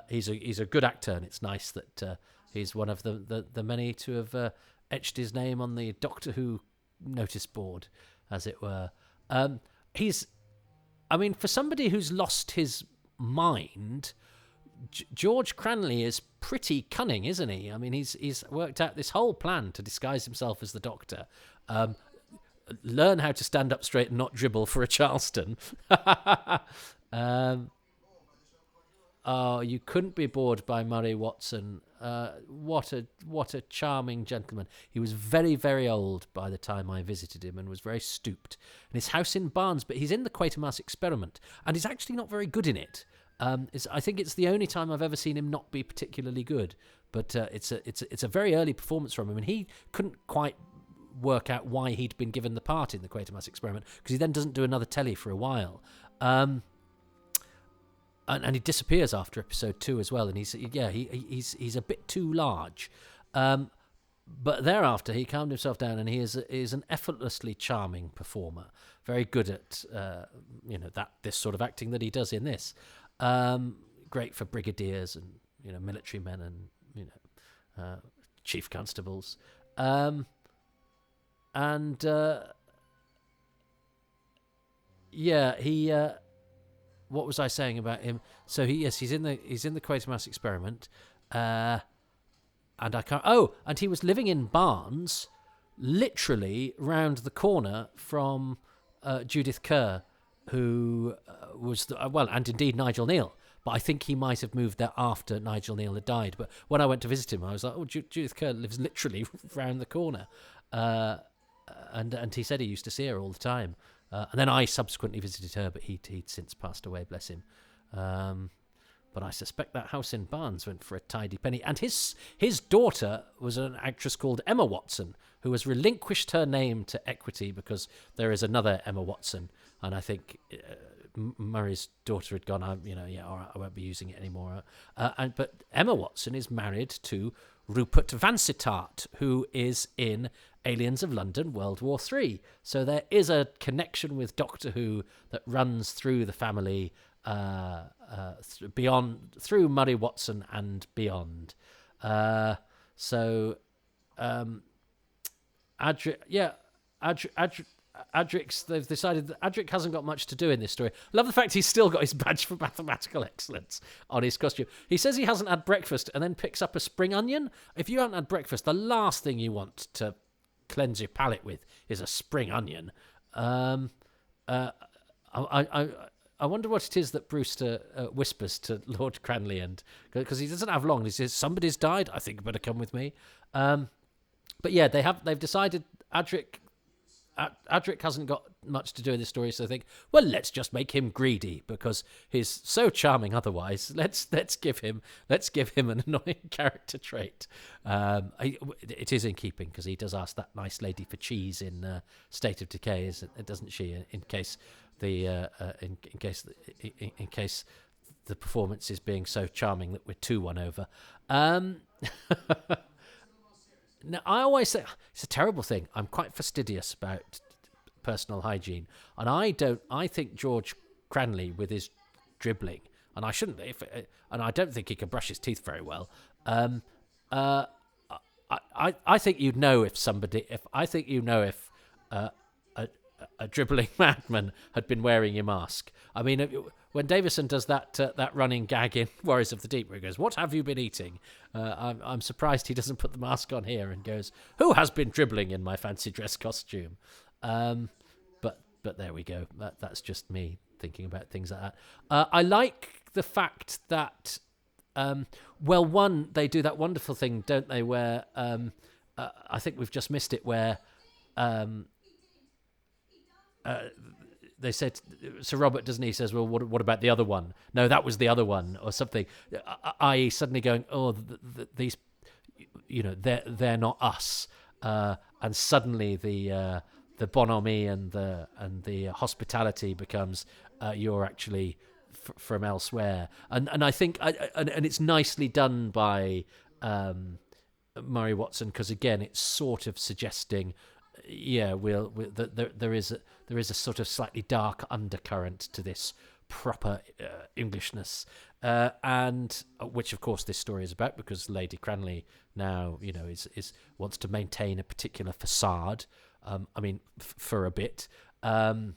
[SPEAKER 1] he's a good actor, and it's nice that he's one of the many to have etched his name on the Doctor Who notice board, as it were. For somebody who's lost his mind, George Cranley is pretty cunning, isn't he? I mean, he's worked out this whole plan to disguise himself as the Doctor. Learn how to stand up straight and not dribble for a Charleston. You couldn't be bored by Murray Watson. What a charming gentleman. He was very, very old by the time I visited him, and was very stooped. And his house in Barnes, but he's in the Quatermass Experiment, and he's actually not very good in it. I think it's the only time I've ever seen him not be particularly good. But it's a very early performance from him, and he couldn't quite work out why he'd been given the part in the Quatermass Experiment, because he then doesn't do another telly for a while. And he disappears after episode 2 as well, and he's a bit too large. But thereafter he calmed himself down, and he is an effortlessly charming performer, very good at this sort of acting that he does in this. Great for brigadiers and military men and chief constables. He. What was I saying about him? So he's in the Quatermass Experiment, and and I can't. Oh, and he was living in Barnes, literally round the corner from Judith Kerr, who was and indeed Nigel Neal. But I think he might have moved there after Nigel Neal had died. But when I went to visit him, I was like, "Oh, Judith Kerr lives literally round the corner," and he said he used to see her all the time. And then I subsequently visited her, but he'd since passed away, bless him. But I suspect that house in Barnes went for a tidy penny. And his daughter was an actress called Emma Watson, who has relinquished her name to Equity because there is another Emma Watson. And I think Murray's daughter had gone, all right, I won't be using it anymore. But Emma Watson is married to Rupert Vansittart, who is in Aliens of London World War III. So there is a connection with Doctor Who that runs through the family, through Murray Watson and beyond. Adric's, they've decided that Adric hasn't got much to do in this story. Love the fact he's still got his badge for mathematical excellence on his costume. He says he hasn't had breakfast and then picks up a spring onion. If you haven't had breakfast, the last thing you want to cleanse your palate with is a spring onion. I wonder what it is that Brewster whispers to Lord Cranley, and because he doesn't have long. He says, "Somebody's died. I think you better come with me." But yeah, they've decided Adric hasn't got much to do in this story, so they think, well, let's just make him greedy because he's so charming otherwise. Let's give him an annoying character trait. It is in keeping because he does ask that nice lady for cheese in State of Decay, doesn't she? In case the performance is being so charming that we're 2-1 over. Now, I always say it's a terrible thing. I'm quite fastidious about personal hygiene, and I think George Cranley with his dribbling, and I shouldn't, and I don't think he can brush his teeth very well. I think you'd know if a dribbling madman had been wearing your mask. I mean, when Davison does that running gag in Warriors of the Deep, where he goes, "What have you been eating?" I'm surprised he doesn't put the mask on here and goes, "Who has been dribbling in my fancy dress costume?" But there we go. That's just me thinking about things like that. I like the fact that, they do that wonderful thing, don't they? Where I think we've just missed it, where. They said, Sir Robert, doesn't he, says, well, what about the other one? No, that was the other one, or something. I.e., suddenly going, oh, these, they're not us, and suddenly the bonhomie and the hospitality becomes you're actually from elsewhere, and I think and it's nicely done by Murray Watson, because again, it's sort of suggesting. Yeah, there is a sort of slightly dark undercurrent to this proper Englishness, and which of course this story is about, because Lady Cranley now is wants to maintain a particular facade. For a bit, and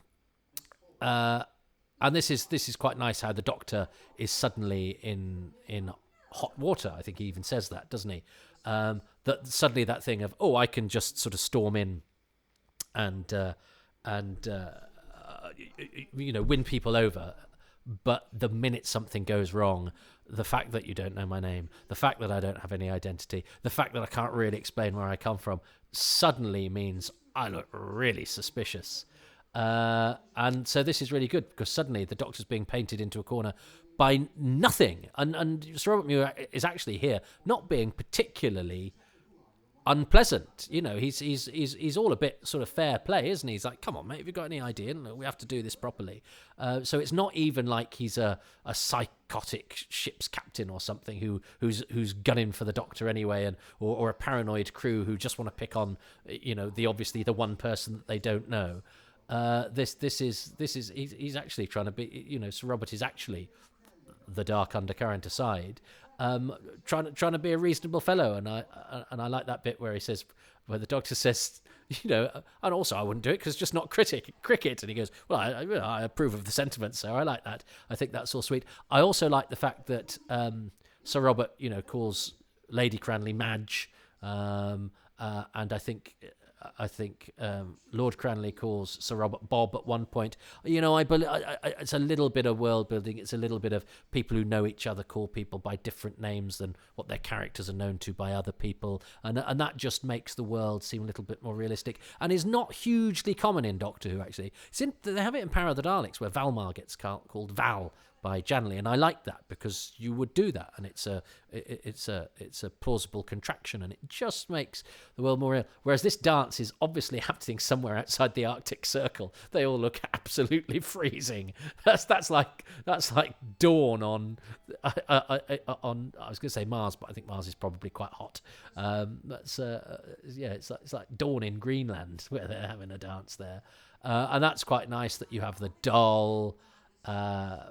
[SPEAKER 1] this is quite nice how the Doctor is suddenly in hot water. I think he even says that, doesn't he? That suddenly that thing of, I can just sort of storm in and win people over, but the minute something goes wrong, the fact that you don't know my name, the fact that I don't have any identity, the fact that I can't really explain where I come from, suddenly means I look really suspicious. And so this is really good, because suddenly the Doctor's being painted into a corner by nothing, and Sir Robert Muir is actually here not being particularly unpleasant. He's all a bit sort of fair play, isn't he? He's like, come on, mate, have you got any idea? We have to do this properly. So it's not even like he's a psychotic ship's captain or something who's gunning for the Doctor anyway, or a paranoid crew who just want to pick on obviously the one person that they don't know. He's actually trying to be, Sir Robert is actually the dark undercurrent aside, trying to be a reasonable fellow, and I like that bit where the Doctor says, and also I wouldn't do it because it's just not cricket, and he goes, well, I approve of the sentiment, so I like that. I think that's all sweet. I also like the fact that Sir Robert, calls Lady Cranley Madge, and I think Lord Cranley calls Sir Robert Bob at one point. I believe it's a little bit of world building. It's a little bit of people who know each other call people by different names than what their characters are known to by other people, and that just makes the world seem a little bit more realistic, and is not hugely common in Doctor Who. Actually, they have it in Power of the Daleks, where Valmar gets called Val by Janley, and I like that because you would do that, and it's a plausible contraction, and it just makes the world more real. Whereas this dance is obviously happening somewhere outside the Arctic Circle. They all look absolutely freezing. That's like dawn on I was going to say Mars, but I think Mars is probably quite hot. It's like dawn in Greenland where they're having a dance there, and that's quite nice that you have the doll.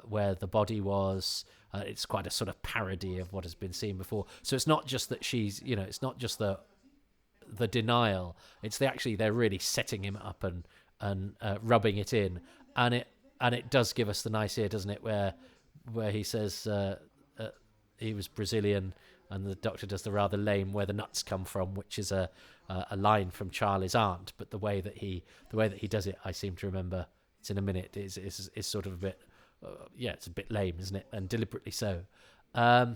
[SPEAKER 1] Where the body was, it's quite a sort of parody of what has been seen before. So it's not just that she's, it's not just the denial. It's they're really setting him up and rubbing it in, and it does give us the nice ear, doesn't it? Where he says he was Brazilian, and the Doctor does the rather lame "where the nuts come from," which is a line from Charlie's aunt. But the way that he does it, I seem to remember. It's in a minute is sort of a bit it's a bit lame, isn't it, and deliberately so. Here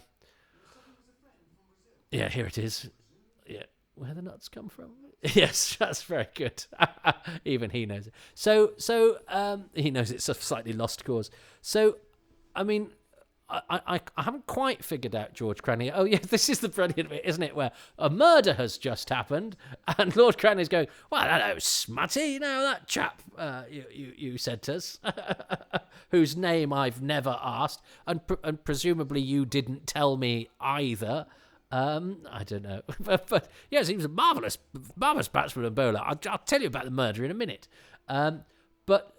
[SPEAKER 1] it is. Where the nuts come from. Yes, that's very good. Even he knows it. So he knows it's a slightly lost cause. So I mean, I haven't quite figured out George Cranley. Oh, yeah, this is the brilliant bit, isn't it, where a murder has just happened, and Lord Cranley's going, well, hello, Smutty, that chap you sent us, whose name I've never asked, and presumably you didn't tell me either. I don't know. but yes, he was a marvellous batsman and bowler. I'll tell you about the murder in a minute. But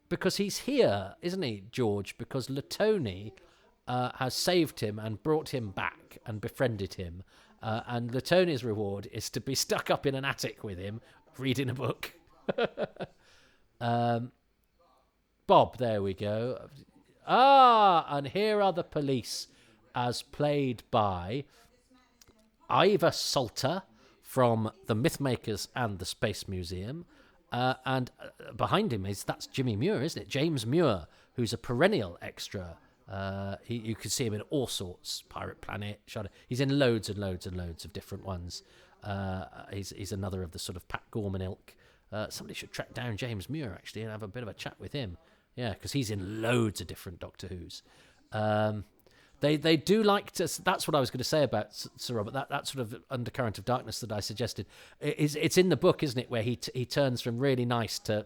[SPEAKER 1] because he's here, isn't he, George? Because Latoni has saved him and brought him back and befriended him. And Latoni's reward is to be stuck up in an attic with him, reading a book. Bob, there we go. And here are the police, as played by Ivor Salter from the Mythmakers and the Space Museum. And behind him that's Jimmy Muir, isn't it? James Muir, who's a perennial extra. You can see him in all sorts. Pirate Planet, Shadow. He's in loads and loads and loads of different ones. He's another of the sort of Pat Gorman ilk. Somebody should track down James Muir, actually, and have a bit of a chat with him. Yeah, because he's in loads of different Doctor Who's. They do like to. That's what I was going to say about Sir Robert. That sort of undercurrent of darkness that I suggested. It's in the book, isn't it, where he turns from really nice to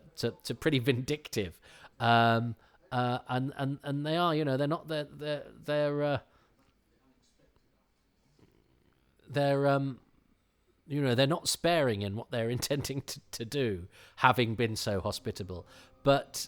[SPEAKER 1] pretty vindictive, and they are, they're not they're not sparing in what they're intending to do, having been so hospitable, but.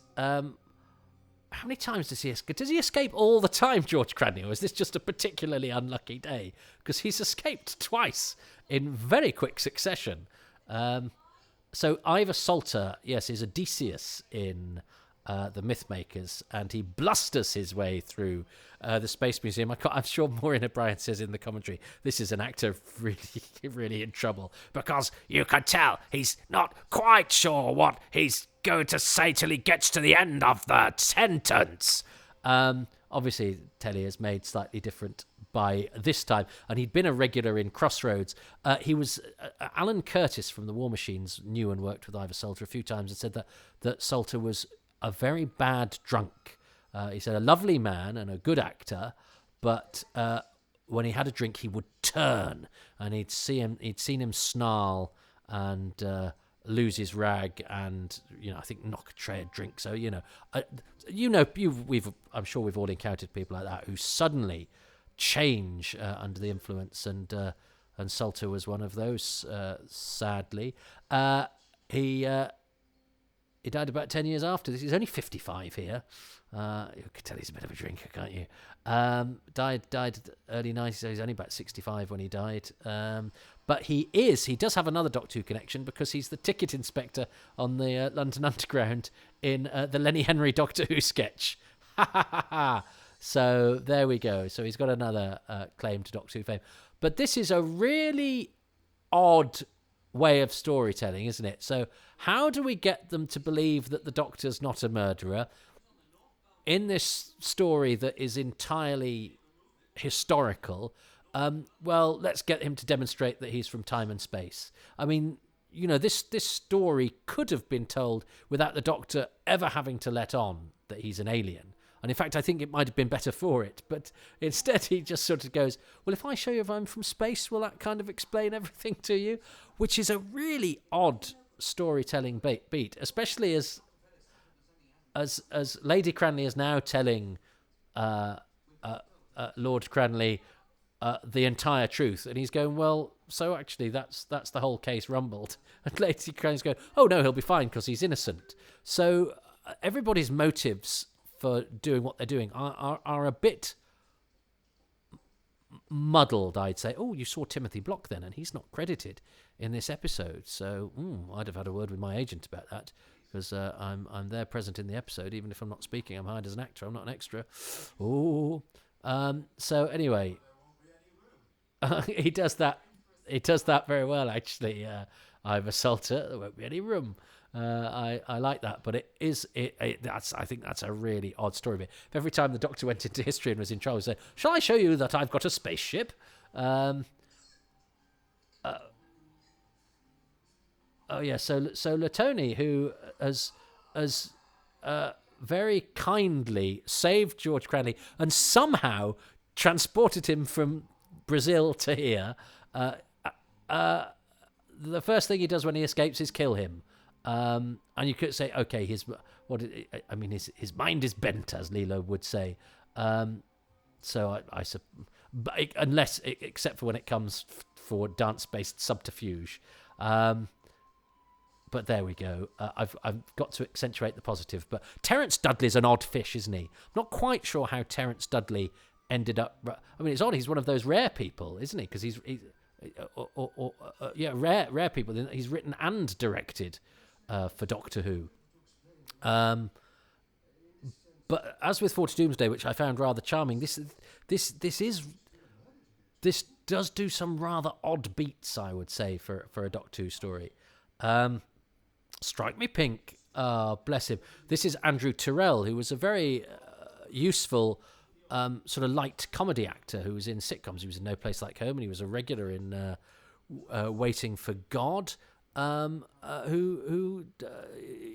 [SPEAKER 1] How many times does he escape? Does he escape all the time, George Cranley, or is this just a particularly unlucky day? Because he's escaped twice in very quick succession. So Ivor Salter, yes, is Odysseus in the Mythmakers, and he blusters his way through the Space Museum. I'm sure Maureen O'Brien says in the commentary, this is an actor really, really in trouble, because you can tell he's not quite sure what he's going to say till he gets to the end of the sentence. Obviously, Telly is made slightly different by this time, and he'd been a regular in Crossroads. He was Alan Curtis from the War Machines knew and worked with Ivor Salter a few times and said that Salter was a very bad drunk. He said a lovely man and a good actor, but when he had a drink, he would turn, and he'd seen him snarl and lose his rag, and I think knock a tray of drink. So I'm sure we've all encountered people like that who suddenly change under the influence, and Salter was one of those. Sadly, he died about 10 years after this. He's only 55 here. You can tell he's a bit of a drinker, can't you? Died early 90s, so he's only about 65 when he died. But he does have another Doctor Who connection, because he's the ticket inspector on the London Underground in the Lenny Henry Doctor Who sketch. Ha ha ha ha. So there we go. So he's got another claim to Doctor Who fame. But this is a really odd way of storytelling, isn't it? So how do we get them to believe that the Doctor's not a murderer in this story that is entirely historical? Well, let's get him to demonstrate that he's from time and space. I mean, you know, this story could have been told without the Doctor ever having to let on that he's an alien. And in fact, I think it might have been better for it. But instead, he just sort of goes, well, if I show you if I'm from space, will that kind of explain everything to you? Which is a really odd storytelling beat, especially as Lady Cranley is now telling Lord Cranley the entire truth. And he's going, well, so actually that's the whole case rumbled. And Lady Cranley's going, oh, no, he'll be fine because he's innocent. So everybody's motives for doing what they're doing are a bit muddled, I'd say. Oh, you saw Timothy Block then, and he's not credited in this episode. So I'd have had a word with my agent about that, because I'm there present in the episode, even if I'm not speaking. I'm hired as an actor. I'm not an extra. Oh, so anyway, he does that. He does that very well, actually. I'm a salter. There won't be any room. I like that, but I think that's a really odd story bit. If every time the Doctor went into history and was in trouble, he'd say, "Shall I show you that I've got a spaceship?" So Latoni, who has very kindly saved George Cranley and somehow transported him from Brazil to here, the first thing he does when he escapes is kill him. And you could say, okay, his mind is bent, as Lilo would say. So except for when it comes for dance-based subterfuge. But there we go. I've got to accentuate the positive. But Terence Dudley's an odd fish, isn't he? I'm not quite sure how Terence Dudley ended up. I mean, it's odd. He's one of those rare people, isn't he? Because he's rare people. He's written and directed for Doctor Who. But as with 40 Doomsday, which I found rather charming, this does do some rather odd beats, I would say, for a Doctor Who story. Strike Me Pink, bless him. This is Andrew Tyrrell, who was a very useful sort of light comedy actor who was in sitcoms. He was in No Place Like Home, and he was a regular in Waiting for God. Who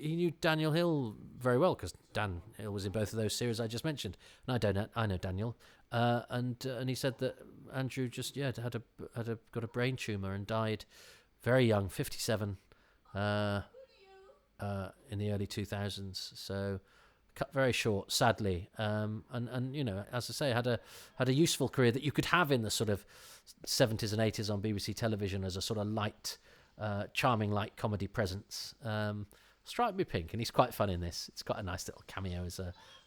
[SPEAKER 1] he knew Daniel Hill very well, because Dan Hill was in both of those series I just mentioned, and I know Daniel, and he said that Andrew just got a brain tumor and died very young, 57, in the early 2000s. So cut very short, sadly. And you know, as I say, had a useful career that you could have in the sort of 70s and 80s on BBC television as a sort of light. Charming light comedy presence. Strike Me Pink, and he's quite fun in this. It's quite a nice little cameo as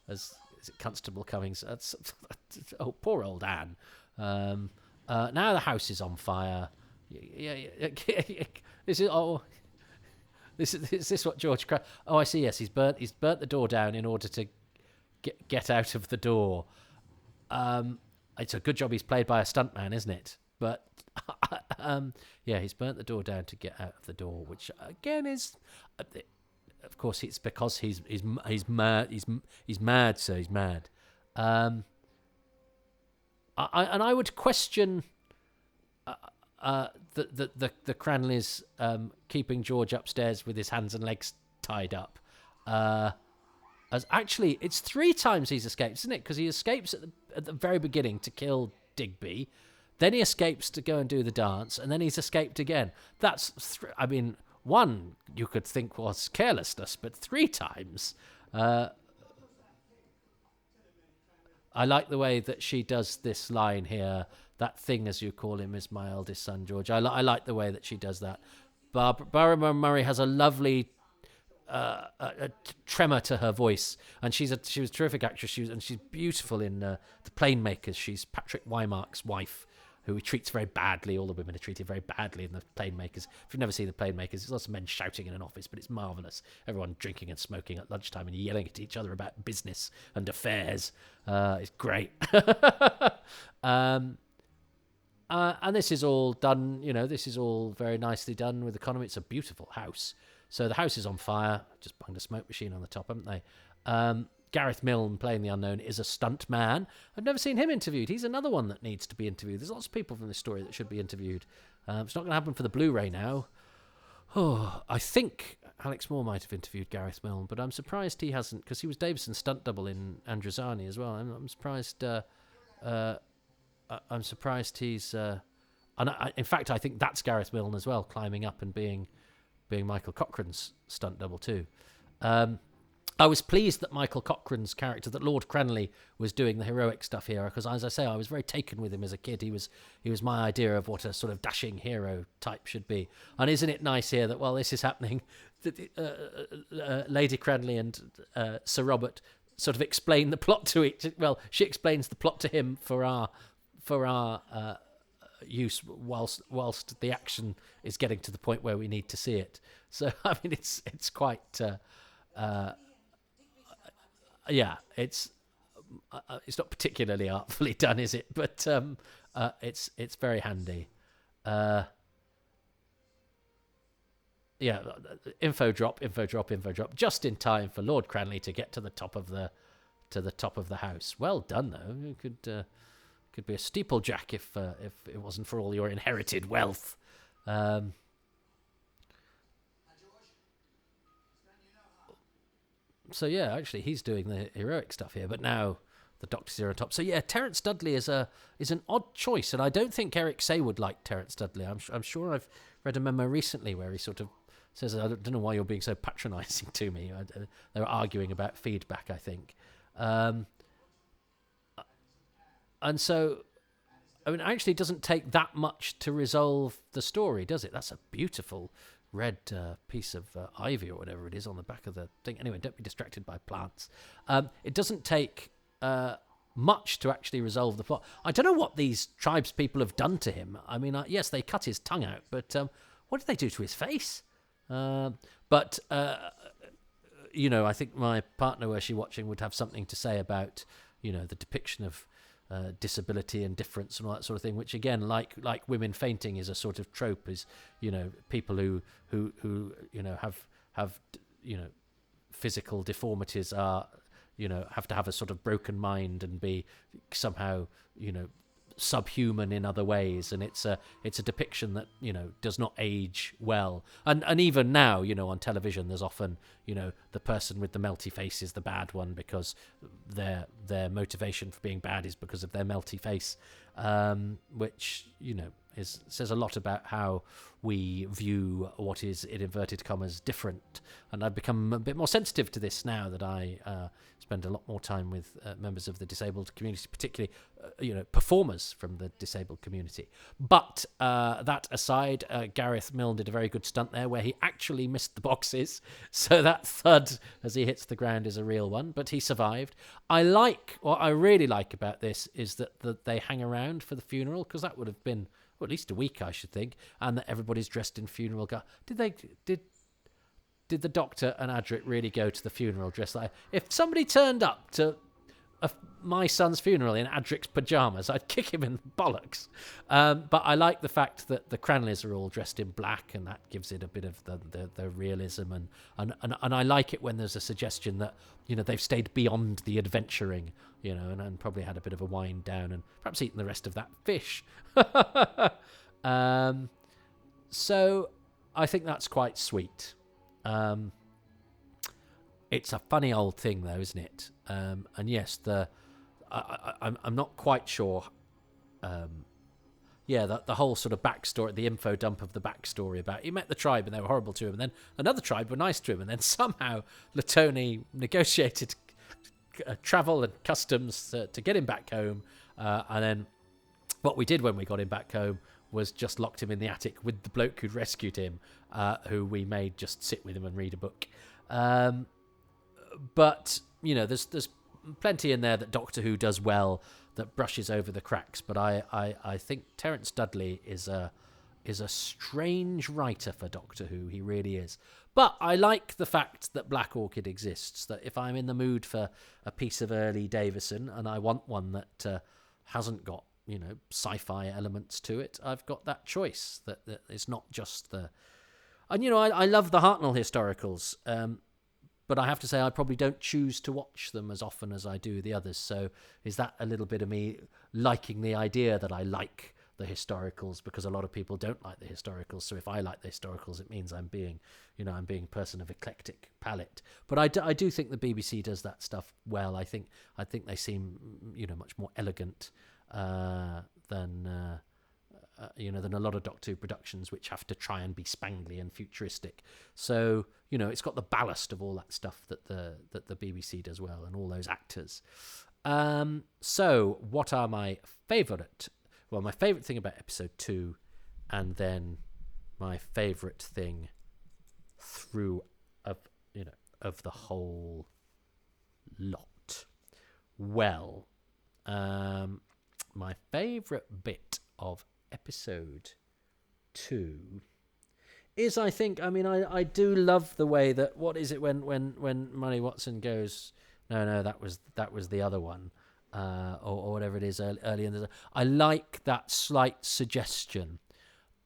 [SPEAKER 1] is it Constable Cummings. Oh, poor old Anne. Now the house is on fire. Is this what George? Oh, I see. Yes, he's burnt the door down in order to get out of the door. It's a good job he's played by a stuntman, isn't it? But he's burnt the door down to get out of the door, which again is, of course, it's because he's mad. He's mad, so he's mad. I would question the Cranleys keeping George upstairs with his hands and legs tied up. As actually, it's 3 times he's escaped, isn't it? Because he escapes at the very beginning to kill Digby. Then he escapes to go and do the dance, and then he's escaped again. That's, one you could think was carelessness, but 3 times. I like the way that she does this line here. That thing, as you call him, is my eldest son, George. I like the way that she does that. Barbara Murray has a lovely a tremor to her voice, and she was a terrific actress. She's beautiful in The Planemakers. She's Patrick Wymark's wife, who he treats very badly. All the women are treated very badly in The Planemakers. If you've never seen The Planemakers, there's lots of men shouting in an office, but it's marvellous. Everyone drinking and smoking at lunchtime and yelling at each other about business and affairs. It's great. And this is all done, this is all very nicely done with economy. It's a beautiful house. So the house is on fire. Just bunged a smoke machine on the top, haven't they? Gareth Milne, playing the unknown, is a stunt man. I've never seen him interviewed. He's another one that needs to be interviewed. There's lots of people from this story that should be interviewed. It's not going to happen for the Blu-ray now. Oh, I think Alex Moore might have interviewed Gareth Milne, but I'm surprised he hasn't, because he was Davison's stunt double in Androzani as well. I'm surprised. I'm surprised he's. In fact, I think that's Gareth Milne as well, climbing up and being Michael Cochrane's stunt double too. I was pleased that Michael Cochrane's character, that Lord Cranley, was doing the heroic stuff here, because, as I say, I was very taken with him as a kid. He was my idea of what a sort of dashing hero type should be. And isn't it nice here that while this is happening, Lady Cranley and Sir Robert sort of explain the plot to each. Well, she explains the plot to him for our use whilst the action is getting to the point where we need to see it. So I mean, it's quite. It's not particularly artfully done, is it? But it's very handy. Info drop, just in time for Lord Cranley to get to the top of the house. Well done, though. It could be a steeplejack if it wasn't for all your inherited wealth. So yeah, actually, he's doing the heroic stuff here, but now the Doctor's here on top. So yeah, Terence Dudley is an odd choice, and I don't think Eric Saywood liked Terence Dudley. I'm sure I've read a memo recently where he sort of says, "I don't know why you're being so patronising to me." They were arguing about feedback, I think, and so. I mean, actually, it doesn't take that much to resolve the story, does it? That's a beautiful red piece of ivy or whatever it is on the back of the thing. Anyway, don't be distracted by plants. It doesn't take much to actually resolve the plot. I don't know what these tribes people have done to him. I mean, yes, they cut his tongue out, but what did they do to his face? I think my partner, were she watching, would have something to say about, the depiction of disability and difference and all that sort of thing, which again, like women fainting, is a sort of trope. Is people who have physical deformities are have to have a sort of broken mind and be somehow subhuman in other ways, and it's a depiction that does not age well, and even now on television there's often the person with the melty face is the bad one because their motivation for being bad is because of their melty face, which says a lot about how we view what is, in inverted commas, different. And I've become a bit more sensitive to this now that I spend a lot more time with members of the disabled community, particularly performers from the disabled community. But that aside, Gareth Milne did a very good stunt there where he actually missed the boxes, so that thud as he hits the ground is a real one, but he survived. What I really like about this is that they hang around for the funeral, because that would have been at least a week, I should think, and that everybody's dressed in funeral garb. Did the Doctor and Adric really go to the funeral dressed like? If somebody turned up to my son's funeral in Adric's pyjamas, I'd kick him in the bollocks. But I like the fact that the Cranleys are all dressed in black, and that gives it a bit of the realism, and I like it when there's a suggestion that they've stayed beyond the adventuring, and probably had a bit of a wind down and perhaps eaten the rest of that fish. So I think that's quite sweet. It's a funny old thing, though, isn't it? And yes, I'm not quite sure. The whole sort of backstory, the info dump of the backstory about he met the tribe and they were horrible to him, and then another tribe were nice to him, and then somehow Latoni negotiated travel and customs to get him back home, and then what we did when we got him back home was just locked him in the attic with the bloke who'd rescued him, who we made just sit with him and read a book. But there's plenty in there that Doctor Who does well, that brushes over the cracks. But I think Terence Dudley is a strange writer for Doctor Who. He really is. But I like the fact that Black Orchid exists. That if I'm in the mood for a piece of early Davison and I want one that hasn't got sci-fi elements to it, I've got that choice that it's not just the. And I love the Hartnell historicals, but I have to say I probably don't choose to watch them as often as I do the others. So is that a little bit of me liking the idea that I like the historicals, because a lot of people don't like the historicals? So if I like the historicals, it means I'm being a person of eclectic palate. But I do think the BBC does that stuff well. I think they seem much more elegant than a lot of Doctor Who productions, which have to try and be spangly and futuristic. So it's got the ballast of all that stuff that the BBC does well, and all those actors. So what are my favourite? Well, my favourite thing about episode 2, and then my favourite thing of the whole lot. Well, my favourite bit of episode 2 is, I do love the way that, what is it when Murray Watson goes, no, that was the other one, or whatever it is early in the. I like that slight suggestion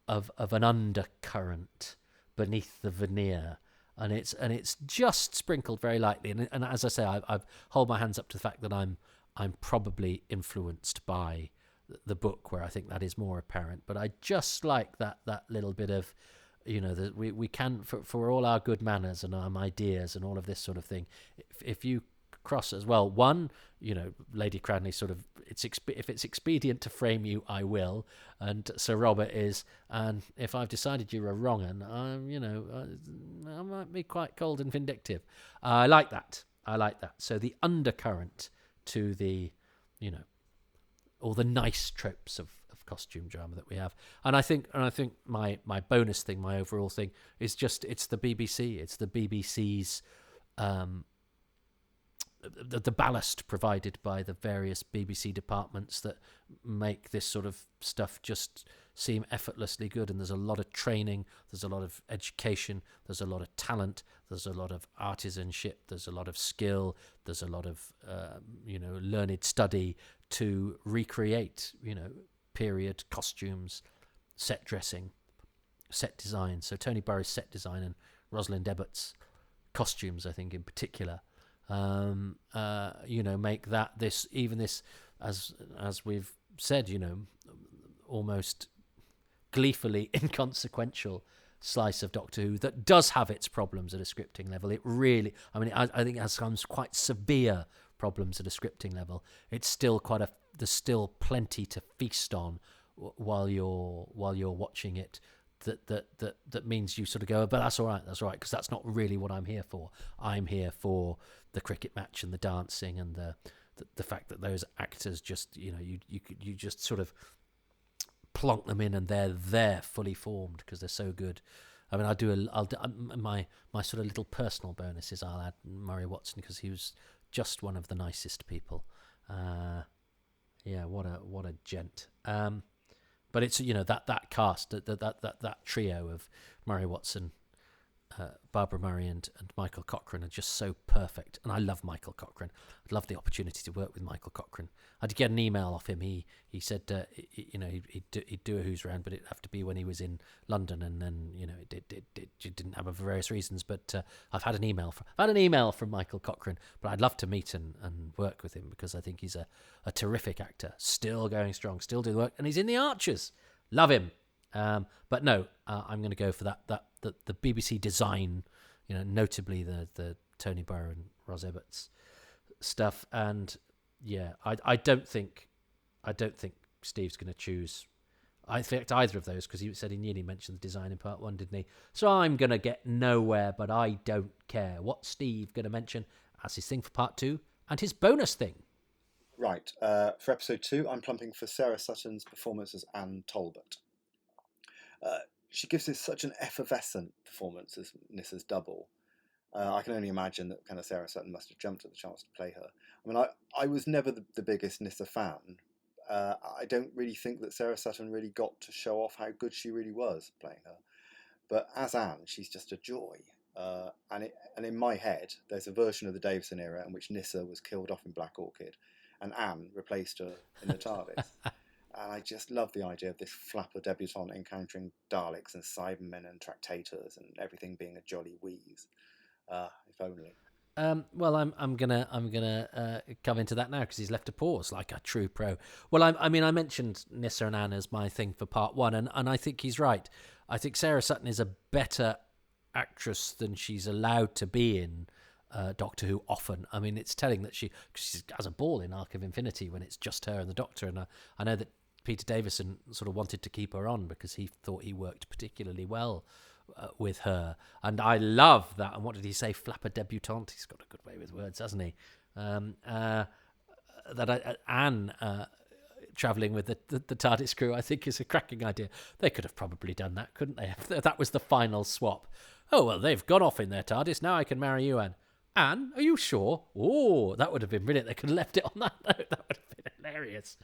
[SPEAKER 1] of an undercurrent beneath the veneer, and it's just sprinkled very lightly. And as I say, I hold my hands up to the fact that I'm probably influenced by the book, where I think that is more apparent. But I just like that little bit of, that we can, for all our good manners and our ideas and all of this sort of thing, if you cross as well, one, Lady Cranley sort of, if it's expedient to frame you, I will. And Sir Robert is, and if I've decided you're a wrong un, I might be quite cold and vindictive. I like that. So the undercurrent to the, all the nice tropes of costume drama that we have. And I think my bonus thing, my overall thing, is just, it's the BBC. It's the BBC's the ballast provided by the various BBC departments that make this sort of stuff just seem effortlessly good. And there's a lot of training, there's a lot of education, there's a lot of talent, there's a lot of artisanship, there's a lot of skill, there's a lot of learned study to recreate period costumes, set dressing, set design. So Tony Burrow's set design and Rosalind Ebbott's costumes, I think in particular, make this as we've said, almost gleefully inconsequential slice of Doctor Who that does have its problems at a scripting level. It really, I think it has some quite severe problems at a scripting level. It's still there's still plenty to feast on while you're watching it. That means you sort of go, but that's all right, because that's not really what I'm here for. I'm here for the cricket match and the dancing and the fact that those actors just, you just sort of plonk them in and they're fully formed because they're so good. My sort of little personal bonus is I'll add Murray Watson, because he was just one of the nicest people. What a gent. But it's that cast, that trio of Murray Watson, Barbara Murray and Michael Cochrane are just so perfect. And I love Michael Cochrane. I'd love the opportunity to work with Michael Cochrane. I did get an email off him. He said he'd do a Who's Round, but it'd have to be when he was in London, and then it didn't happen for various reasons. But I've had an email from Michael Cochrane. But I'd love to meet and work with him, because I think he's a terrific actor, still going strong, still doing work, and he's in The Archers. Love him. But no, I'm going to go for the BBC design, notably the Tony Burrow and Ros Ebbott's stuff. And I don't think Steve's going to choose, I think, either of those, because he said he nearly mentioned the design in part 1, didn't he? So I'm going to get nowhere, but I don't care. What's Steve going to mention as his thing for part 2 and his bonus thing?
[SPEAKER 2] Right. For episode 2, I'm plumping for Sarah Sutton's performance as Anne Talbot. She gives this such an effervescent performance as Nissa's double. I can only imagine that kind of Sarah Sutton must have jumped at the chance to play her. I was never the biggest Nissa fan. I don't really think that Sarah Sutton really got to show off how good she really was playing her. But as Anne, she's just a joy. And in my head, there's a version of the Davison era in which Nissa was killed off in Black Orchid, and Anne replaced her in the TARDIS. And I just love the idea of this flapper debutante encountering Daleks and Cybermen and Tractators and everything being a jolly wheeze. If only.
[SPEAKER 1] Well, I'm gonna come into that now because he's left a pause like a true pro. Well, I mean, I mentioned Nissa and Anne as my thing for part one, and I think he's right. I think Sarah Sutton is a better actress than she's allowed to be in Doctor Who often. I mean, it's telling that she has a ball in Arc of Infinity when it's just her and the Doctor, and I know that Peter Davison sort of wanted to keep her on because he thought he worked particularly well with her, and I love that. And what did he say? Flapper debutante. He's got a good way with words, hasn't he? Anne travelling with the TARDIS crew, I think, is a cracking idea. They could have probably done that, couldn't they? That was the final swap. Oh well, they've gone off in their TARDIS. Now I can marry you, Anne. Anne, are you sure? Oh, that would have been brilliant. They could have left it on that note. That would have been hilarious.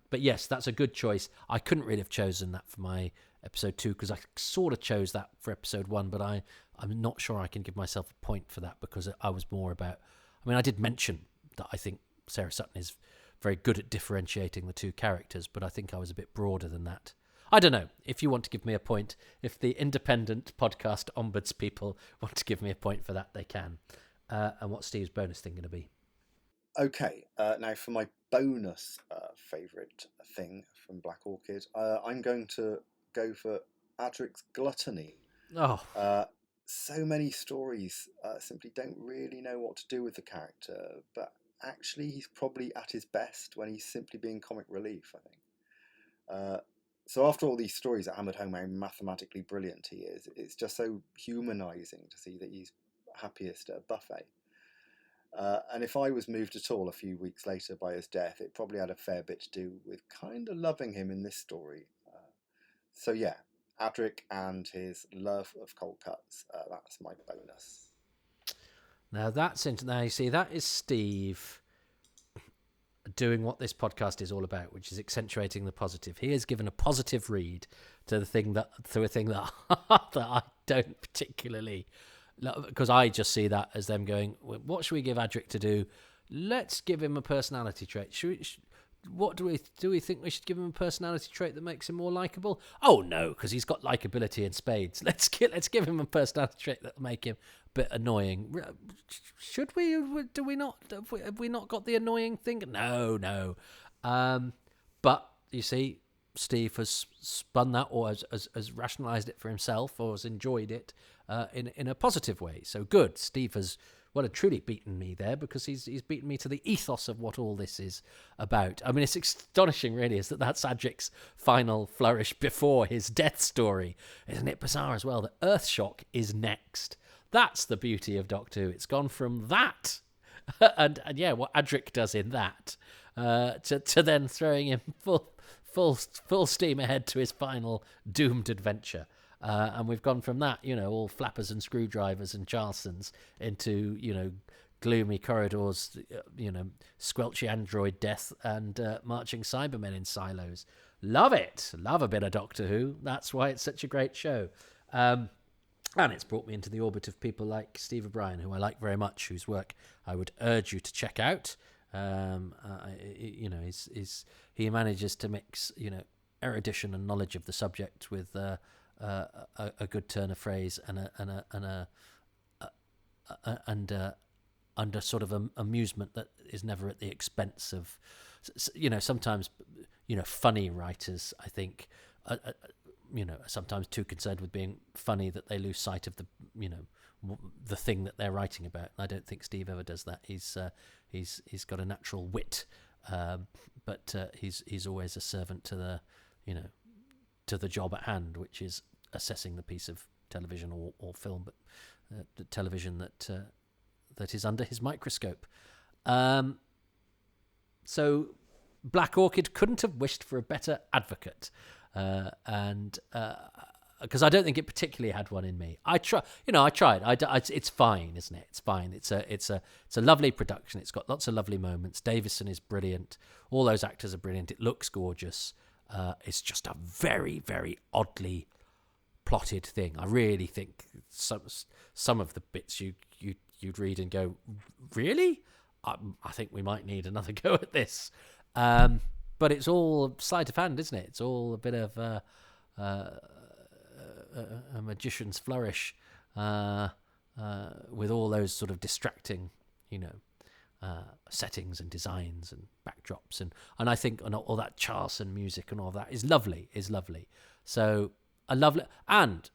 [SPEAKER 1] But yes, that's a good choice. I couldn't really have chosen that for my episode 2 because I sort of chose that for episode 1, but I'm not sure I can give myself a point for that because I was more about... I mean, I did mention that I think Sarah Sutton is very good at differentiating the two characters, but I think I was a bit broader than that. I don't know. If you want to give me a point, if the independent podcast ombuds people want to give me a point for that, they can. And what's Steve's bonus thing going to be?
[SPEAKER 2] Okay, now for my bonus favourite thing from Black Orchid, I'm going to go for Adric's gluttony.
[SPEAKER 1] Oh.
[SPEAKER 2] So many stories simply don't really know what to do with the character, but actually he's probably at his best when he's simply being comic relief, I think. So after all these stories that hammered home how mathematically brilliant he is, it's just so humanising to see that he's happiest at a buffet. And if I was moved at all a few weeks later by his death, it probably had a fair bit to do with kind of loving him in this story. So yeah, Adric and his love of cold cuts, that's my bonus.
[SPEAKER 1] Now you see, that is Steve doing what this podcast is all about, which is accentuating the positive. He has given a positive read to a thing that that I don't particularly, because I just see that as them going, what should we give Adric to do? Let's give him a personality trait. What do we think we should give him a personality trait that makes him more likable? Oh no, because he's got likability in spades. Let's give him a personality trait that'll make him a bit annoying. Should we? Do we not? Have we not got the annoying thing? No. But you see, Steve has spun that, or has rationalised it for himself, or has enjoyed it in a positive way. So good, Steve has. Well, had truly beaten me there, because he's beaten me to the ethos of what all this is about. I mean, it's astonishing, really, is that's Adric's final flourish before his death story. Isn't it bizarre as well that Earthshock is next? That's the beauty of Doctor Who. It's gone from that, and yeah, what Adric does in that, to then throwing him full steam ahead to his final doomed adventure. And we've gone from that, all flappers and screwdrivers and Charlesons into, gloomy corridors, squelchy android death and marching Cybermen in silos. Love it. Love a bit of Doctor Who. That's why it's such a great show. And it's brought me into the orbit of people like Steve O'Brien, who I like very much, whose work I would urge you to check out. He manages to mix, erudition and knowledge of the subject with a good turn of phrase and a sort of amusement that is never at the expense of, sometimes, funny writers, I think, are sometimes too concerned with being funny that they lose sight of the thing that they're writing about. And I don't think Steve ever does that. He's got a natural wit, but he's always a servant to the job at hand, which is assessing the piece of television or film, but the television that is under his microscope. So Black Orchid couldn't have wished for a better advocate, and because I don't think it particularly had one in me. I tried. It's fine, isn't it? It's fine. It's a lovely production. It's got lots of lovely moments. Davison is brilliant. All those actors are brilliant. It looks gorgeous. It's just a very, very oddly plotted thing. I really think some of the bits you'd read and go, really? I think we might need another go at this. But it's all sleight of hand, isn't it? It's all a bit of a magician's flourish with all those sort of distracting, settings and designs and backdrops, and I think all that Charleston music and all that is lovely. So I love it, and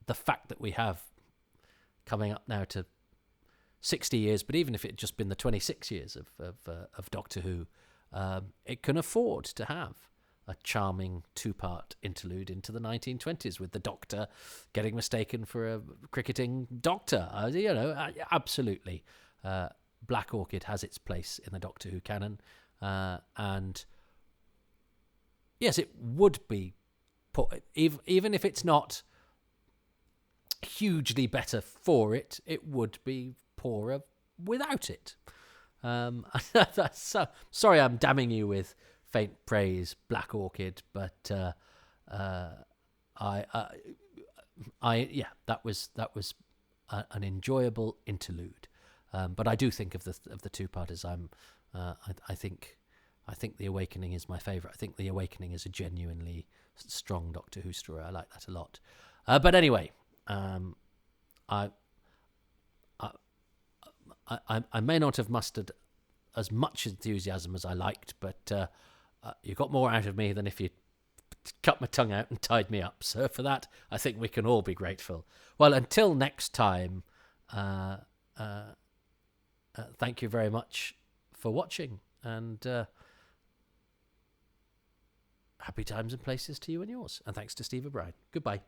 [SPEAKER 1] the fact that we have coming up now to 60 years, but even if it had just been the 26 years of Doctor Who, it can afford to have a charming two-part interlude into the 1920s with the Doctor getting mistaken for a cricketing doctor. Absolutely. Black Orchid has its place in the Doctor Who canon, and yes, it would be put, even if it's not hugely better for it, it would be poorer without it. Sorry, I'm damning you with faint praise, Black Orchid, but that was an enjoyable interlude. But I do think of the two-parters. I think The Awakening is my favourite. I think The Awakening is a genuinely strong Doctor Who story. I like that a lot. But anyway, I may not have mustered as much enthusiasm as I liked, but you got more out of me than if you cut my tongue out and tied me up. So for that, I think we can all be grateful. Well, until next time, thank you very much for watching, and happy times and places to you and yours. And thanks to Steve O'Brien. Goodbye.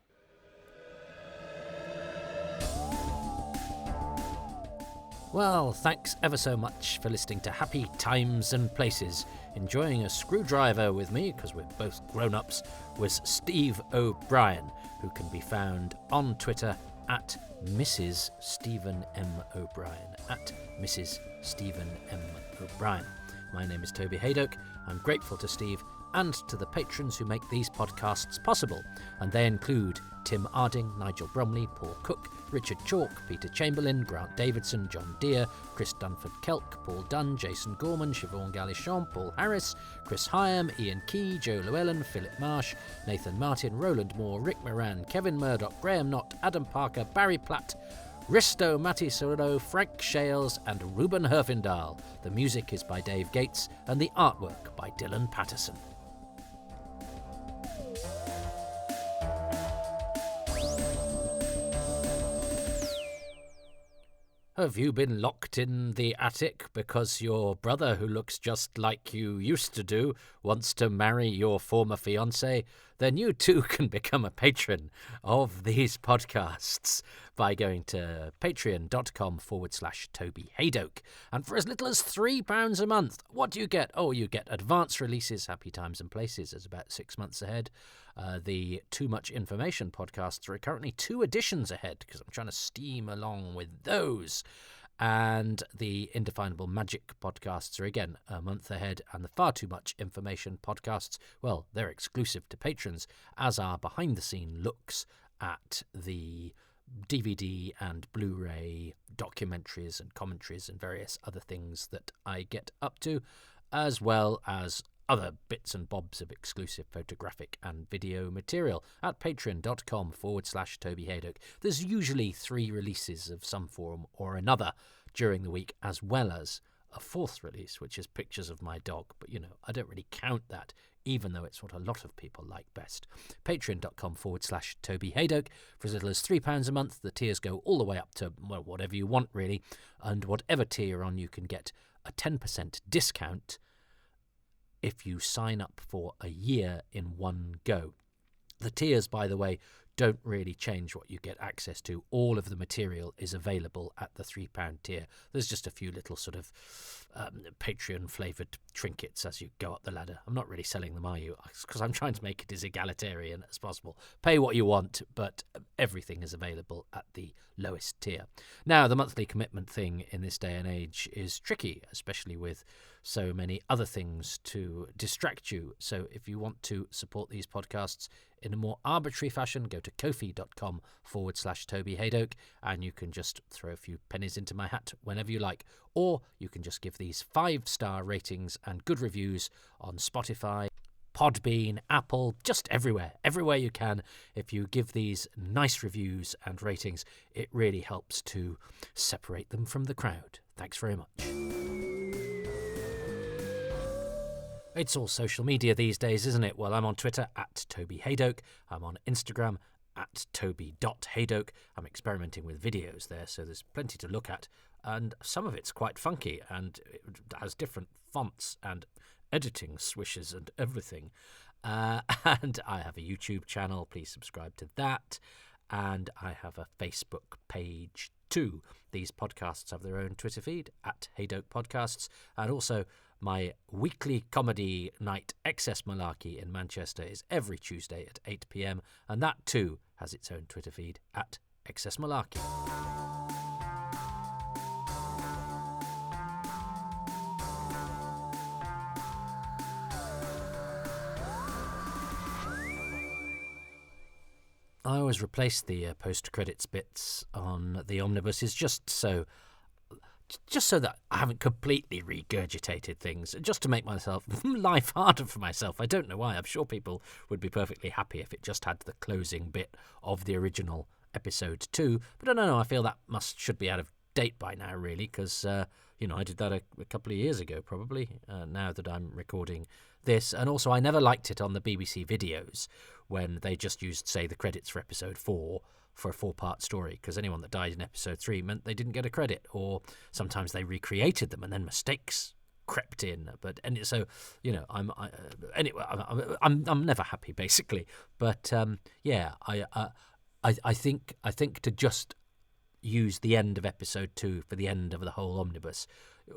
[SPEAKER 1] Well, thanks ever so much for listening to Happy Times and Places. Enjoying a screwdriver with me, because we're both grown-ups, was Steve O'Brien, who can be found on Twitter at Mrs. Stephen M. O'Brien, at Mrs. Stephen M. O'Brien. My name is Toby Haydock. I'm grateful to Steve and to the patrons who make these podcasts possible, and they include Tim Arding, Nigel Bromley, Paul Cook, Richard Chalk, Peter Chamberlain, Grant Davidson, John Deere, Chris Dunford-Kelk, Paul Dunn, Jason Gorman, Siobhan Galichon, Paul Harris, Chris Hyam, Ian Key, Joe Llewellyn, Philip Marsh, Nathan Martin, Roland Moore, Rick Moran, Kevin Murdoch, Graham Knott, Adam Parker, Barry Platt, Risto Matisolo, Frank Shales and Ruben Herfindahl. The music is by Dave Gates and the artwork by Dylan Patterson. Have you been locked in the attic because your brother, who looks just like you used to do, wants to marry your former fiancé? Then you too can become a patron of these podcasts by going to patreon.com/Toby Haydock. And for as little as £3 a month, what do you get? Oh, you get advance releases, Happy Times and Places is about 6 months ahead. The Too Much Information podcasts are currently 2 editions ahead because I'm trying to steam along with those. And the Indefinable Magic podcasts are again a month ahead, and the Far Too Much Information podcasts, well, they're exclusive to patrons, as are behind-the-scene looks at the DVD and Blu-ray documentaries and commentaries and various other things that I get up to, as well as other bits and bobs of exclusive photographic and video material at patreon.com/Toby Haydock. There's usually 3 releases of some form or another during the week, as well as a 4th release, which is pictures of my dog. But, I don't really count that, even though it's what a lot of people like best. Patreon.com/Toby Haydock. For as little as £3 a month, the tiers go all the way up to, well, whatever you want, really. And whatever tier you're on, you can get a 10% discount if you sign up for a year in one go. The tiers, by the way, don't really change what you get access to. All of the material is available at the £3 tier. There's just a few little sort of Patreon-flavoured trinkets as you go up the ladder. I'm not really selling them, are you? Because I'm trying to make it as egalitarian as possible. Pay what you want, but everything is available at the lowest tier. Now, the monthly commitment thing in this day and age is tricky, especially with so many other things to distract you. So if you want to support these podcasts in a more arbitrary fashion, go to kofi.com/Toby Haydoke, and you can just throw a few pennies into my hat whenever you like. Or you can just give these 5-star ratings and good reviews on Spotify, Podbean, Apple, just everywhere you can. If you give these nice reviews and ratings, it really helps to separate them from the crowd. Thanks very much. It's all social media these days, isn't it? Well, I'm on Twitter @Toby Haydoke. I'm on Instagram @Toby.Haydoke. I'm experimenting with videos there, so there's plenty to look at. And some of it's quite funky, and it has different fonts and editing swishes and everything. And I have a YouTube channel. Please subscribe to that. And I have a Facebook page too. These podcasts have their own Twitter feed @Haydoke Podcasts. And also my weekly comedy night Excess Malarkey in Manchester is every Tuesday at 8 p.m. And that too has its own Twitter feed @Excess Malarkey. I always replace the post-credits bits on the omnibuses just so that I haven't completely regurgitated things, just to make myself life harder for myself. I don't know why. I'm sure people would be perfectly happy if it just had the closing bit of the original episode 2, but I don't know. I feel that should be out of date by now, really, because I did that a couple of years ago, probably. Now that I'm recording this, and also I never liked it on the BBC videos when they just used, say, the credits for episode 4 for a 4-part story, because anyone that died in episode 3 meant they didn't get a credit, or sometimes they recreated them and then mistakes crept in. I'm never happy, basically. But I think to just use the end of episode 2 for the end of the whole omnibus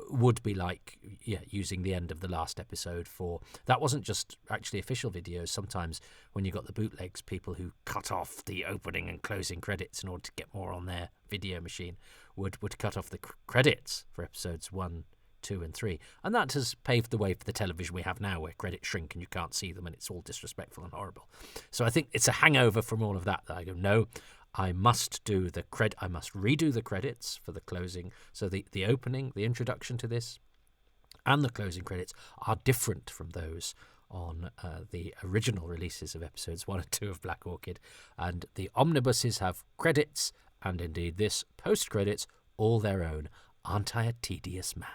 [SPEAKER 1] would be like using the end of the last episode for... That wasn't just actually official videos. Sometimes when you got the bootlegs, people who cut off the opening and closing credits in order to get more on their video machine would cut off the credits for episodes 1, 2 and 3. And that has paved the way for the television we have now, where credits shrink and you can't see them and it's all disrespectful and horrible. So I think it's a hangover from all of that I go, no, I must do I must redo the credits for the closing. So the opening, the introduction to this, and the closing credits are different from those on the original releases of episodes 1 and 2 of Black Orchid. And the omnibuses have credits, and indeed this post-credits, all their own. Aren't I a tedious man?